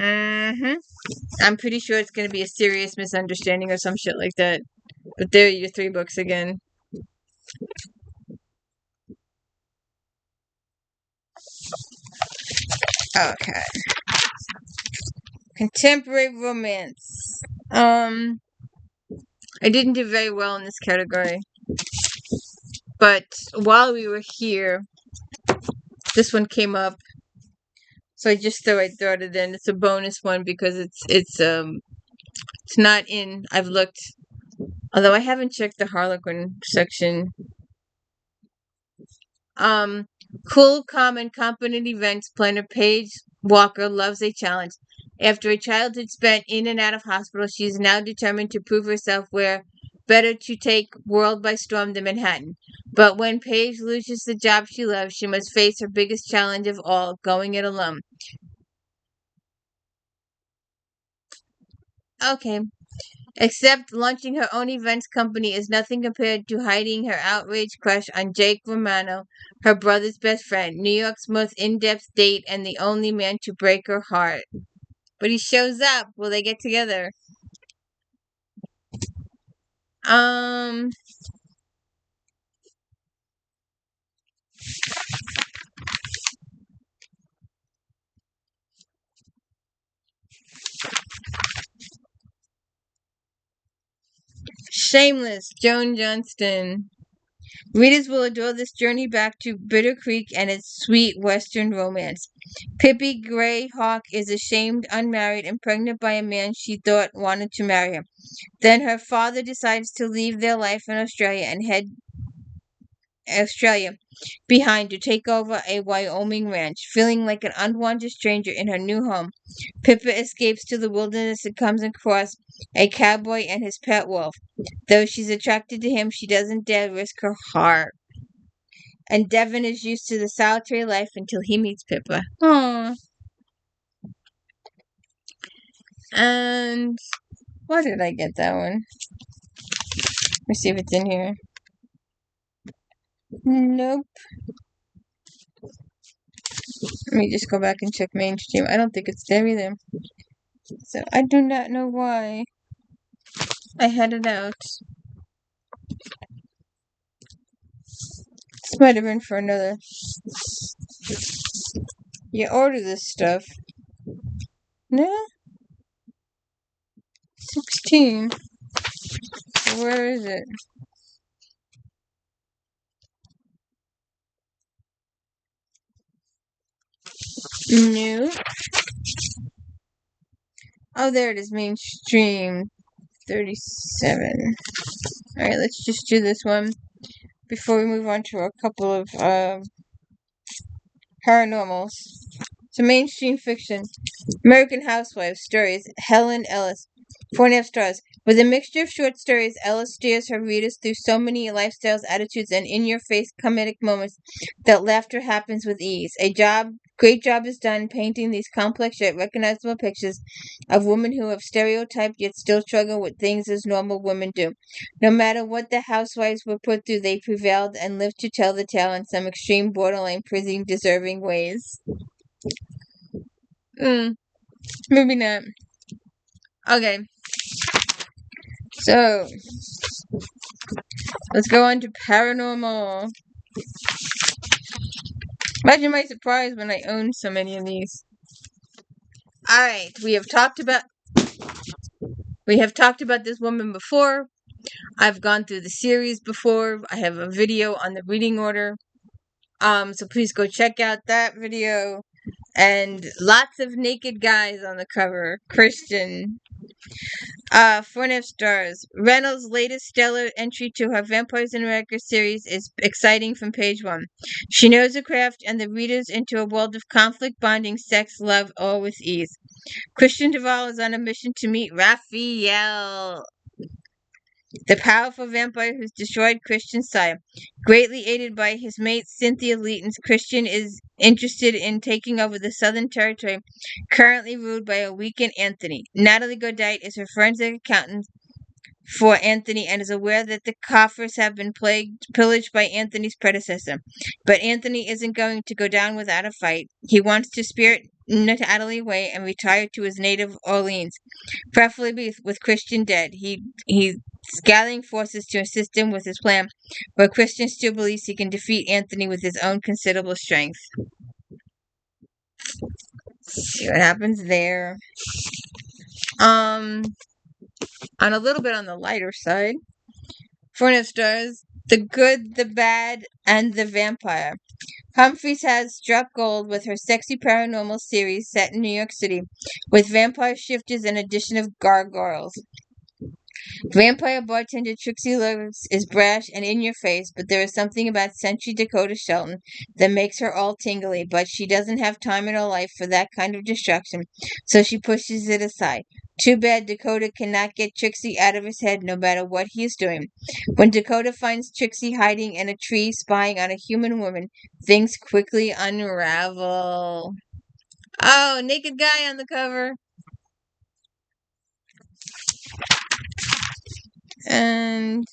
Speaker 1: I'm pretty sure it's going to be a serious misunderstanding or some shit like that. But there are your 3 books again. Okay. Contemporary romance. I didn't do very well in this category. But while we were here, this one came up. So I just thought I'd throw it in. It's a bonus one because it's not in. I've looked, although I haven't checked the Harlequin section. Cool, calm, and competent events planner Paige Walker loves a challenge. After a childhood spent in and out of hospital, she is now determined to prove herself where better to take world by storm than Manhattan. But when Paige loses the job she loves, she must face her biggest challenge of all, going it alone. Okay. Except launching her own events company is nothing compared to hiding her outraged crush on Jake Romano, her brother's best friend, New York's most in-depth date and the only man to break her heart. But he shows up. Will they get together? Um, Shameless, Joan Johnston. Readers will adore this journey back to Bitter Creek and its sweet Western romance. Pippi Greyhawk is ashamed, unmarried, and pregnant by a man she thought wanted to marry her. Then her father decides to leave their life in Australia and head Australia behind to take over a Wyoming ranch. Feeling like an unwanted stranger in her new home, Pippa escapes to the wilderness and comes across a cowboy and his pet wolf. Though she's attracted to him, she doesn't dare risk her heart. And Devin is used to the solitary life until he meets Pippa. Aww. And why did I get that one? me see if it's in here. Nope. Let me just go back and check mainstream. I don't think it's there either. So I do not know why I had it out. This might have been for another. You order this stuff. No? 16. Where is it? No. Oh, there it is. Mainstream 37. Alright, let's just do this one before we move on to a couple of paranormals. So, mainstream fiction. American Housewives stories. Helen Ellis. 4.5 stars. With a mixture of short stories, Ellis steers her readers through so many lifestyles, attitudes, and in-your-face comedic moments that laughter happens with ease. Great job is done painting these complex yet recognizable pictures of women who have stereotyped yet still struggle with things as normal women do. No matter what the housewives were put through, they prevailed and lived to tell the tale in some extreme, borderline prison-deserving ways. Maybe not. Okay. So, let's go on to paranormal. Imagine my surprise when I owned so many of these. Alright, we have talked about this woman before. I've gone through the series before. I have a video on the reading order. So please go check out that video. And lots of naked guys on the cover. Christian. 4.5 stars. Reynolds' latest stellar entry to her Vampires in America series is exciting from page 1. She knows her craft and the readers into a world of conflict, bonding, sex, love, all with ease. Christian Duvall is on a mission to meet Raphael, the powerful vampire who's destroyed Christian's sire. Greatly aided by his mate Cynthia Leighton, Christian is interested in taking over the Southern Territory, currently ruled by a weakened Anthony. Natalie Godite is her forensic accountant for Anthony and is aware that the coffers have been pillaged by Anthony's predecessor. But Anthony isn't going to go down without a fight. He wants to spirit Natalie away and retire to his native Orleans, preferably with Christian dead. He's gathering forces to assist him with his plan, but Christian still believes he can defeat Anthony with his own considerable strength. See what happens there. On a little bit on the lighter side, 4.5 stars. The Good, the Bad, and the Vampire. Humphries has struck gold with her sexy paranormal series set in New York City, with vampire shifters and addition of gargoyles. Vampire bartender Trixie Lewis is brash and in your face, but there is something about Century Dakota Shelton that makes her all tingly, but she doesn't have time in her life for that kind of destruction, so she pushes it aside. Too bad Dakota cannot get Trixie out of his head no matter what he is doing. When Dakota finds Trixie hiding in a tree spying on a human woman, things quickly unravel. Oh, naked guy on the cover. And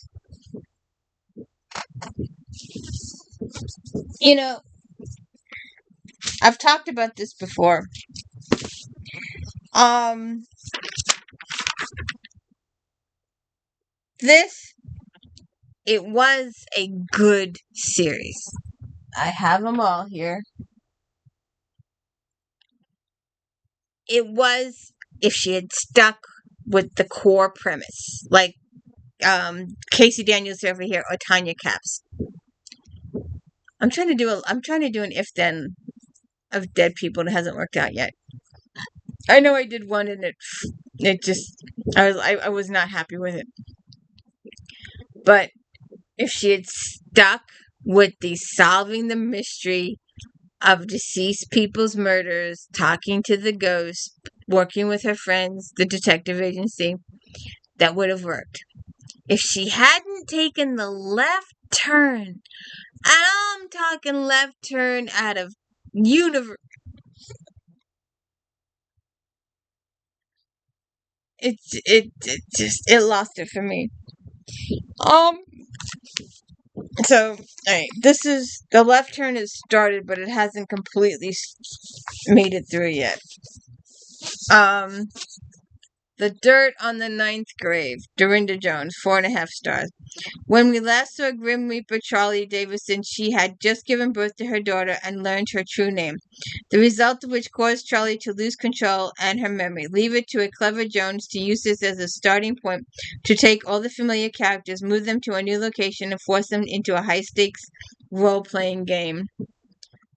Speaker 1: I've talked about this before. It was a good series. I have them all here. It was if she had stuck with the core premise, like Casey Daniels over here or Tanya Capps. I'm trying to do an if then of dead people and it hasn't worked out yet. I know I did one and it just I was not happy with it. But if she had stuck with the solving the mystery of deceased people's murders, talking to the ghost, working with her friends, the detective agency, that would have worked. If she hadn't taken the left turn, and I'm talking left turn out of universe, it lost it for me. Um, so, alright, this is, the left turn has started, but it hasn't completely made it through yet. The Dirt on the Ninth Grave, Dorinda Jones, 4.5 stars. When we last saw Grim Reaper Charlie Davison, she had just given birth to her daughter and learned her true name, the result of which caused Charlie to lose control and her memory. Leave it to a clever Jones to use this as a starting point to take all the familiar characters, move them to a new location, and force them into a high-stakes role-playing game.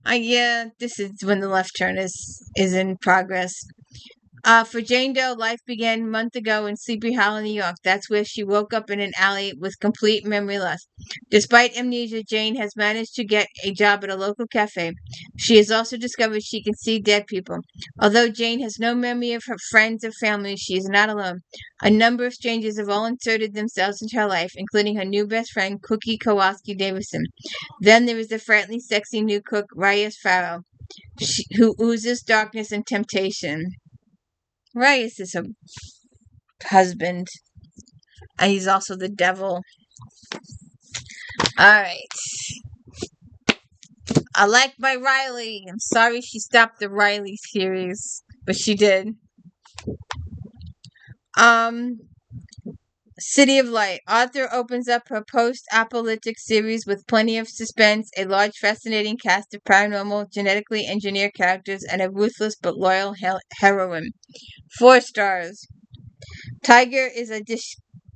Speaker 1: Yeah, this is when the left turn is in progress. For Jane Doe, life began a month ago in Sleepy Hollow, New York. That's where she woke up in an alley with complete memory loss. Despite amnesia, Jane has managed to get a job at a local cafe. She has also discovered she can see dead people. Although Jane has no memory of her friends or family, she is not alone. A number of strangers have all inserted themselves into her life, including her new best friend, Cookie Kowalski Davison. Then there is the friendly, sexy new cook, Reyes Farrow, who oozes darkness and temptation. Reyes is her husband, and he's also the devil. Alright. I like my Riley. I'm sorry she stopped the Riley series, but she did. City of Light. Author opens up her post-apocalyptic series with plenty of suspense, a large, fascinating cast of paranormal, genetically engineered characters, and a ruthless but loyal heroine. 4 stars. Tiger is a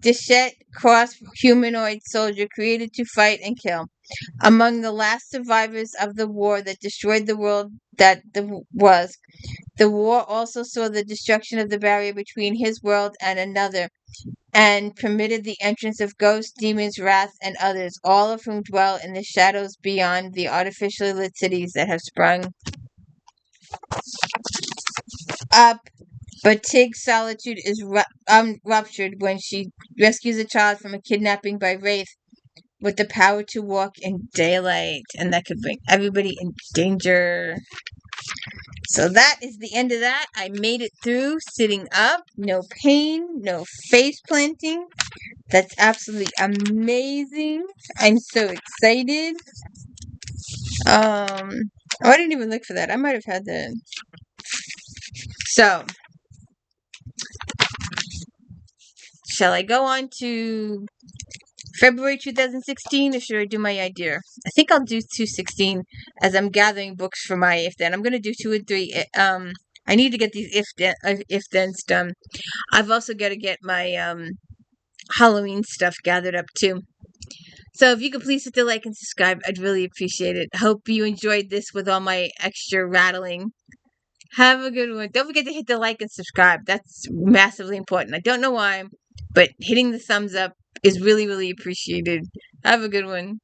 Speaker 1: Dishette cross-humanoid soldier created to fight and kill. Among the last survivors of the war that destroyed the world was. The war also saw the destruction of the barrier between his world and another, and permitted the entrance of ghosts, demons, wrath, and others, all of whom dwell in the shadows beyond the artificially lit cities that have sprung up. But Tig's solitude is ruptured when she rescues a child from a kidnapping by Wraith with the power to walk in daylight, and that could bring everybody in danger. So that is the end of that. I made it through sitting up, no pain, no face planting. That's absolutely amazing. I'm so excited. Oh, I didn't even look for that. I might have had that. So, shall I go on to February 2016, or should I do my idea? I think I'll do 216 as I'm gathering books for my if then. I'm going to do 2 and 3. I need to get these if thens done. I've also got to get my Halloween stuff gathered up too. So if you could please hit the like and subscribe, I'd really appreciate it. Hope you enjoyed this with all my extra rattling. Have a good one. Don't forget to hit the like and subscribe. That's massively important. I don't know why, but hitting the thumbs up is really, really appreciated. Have a good one.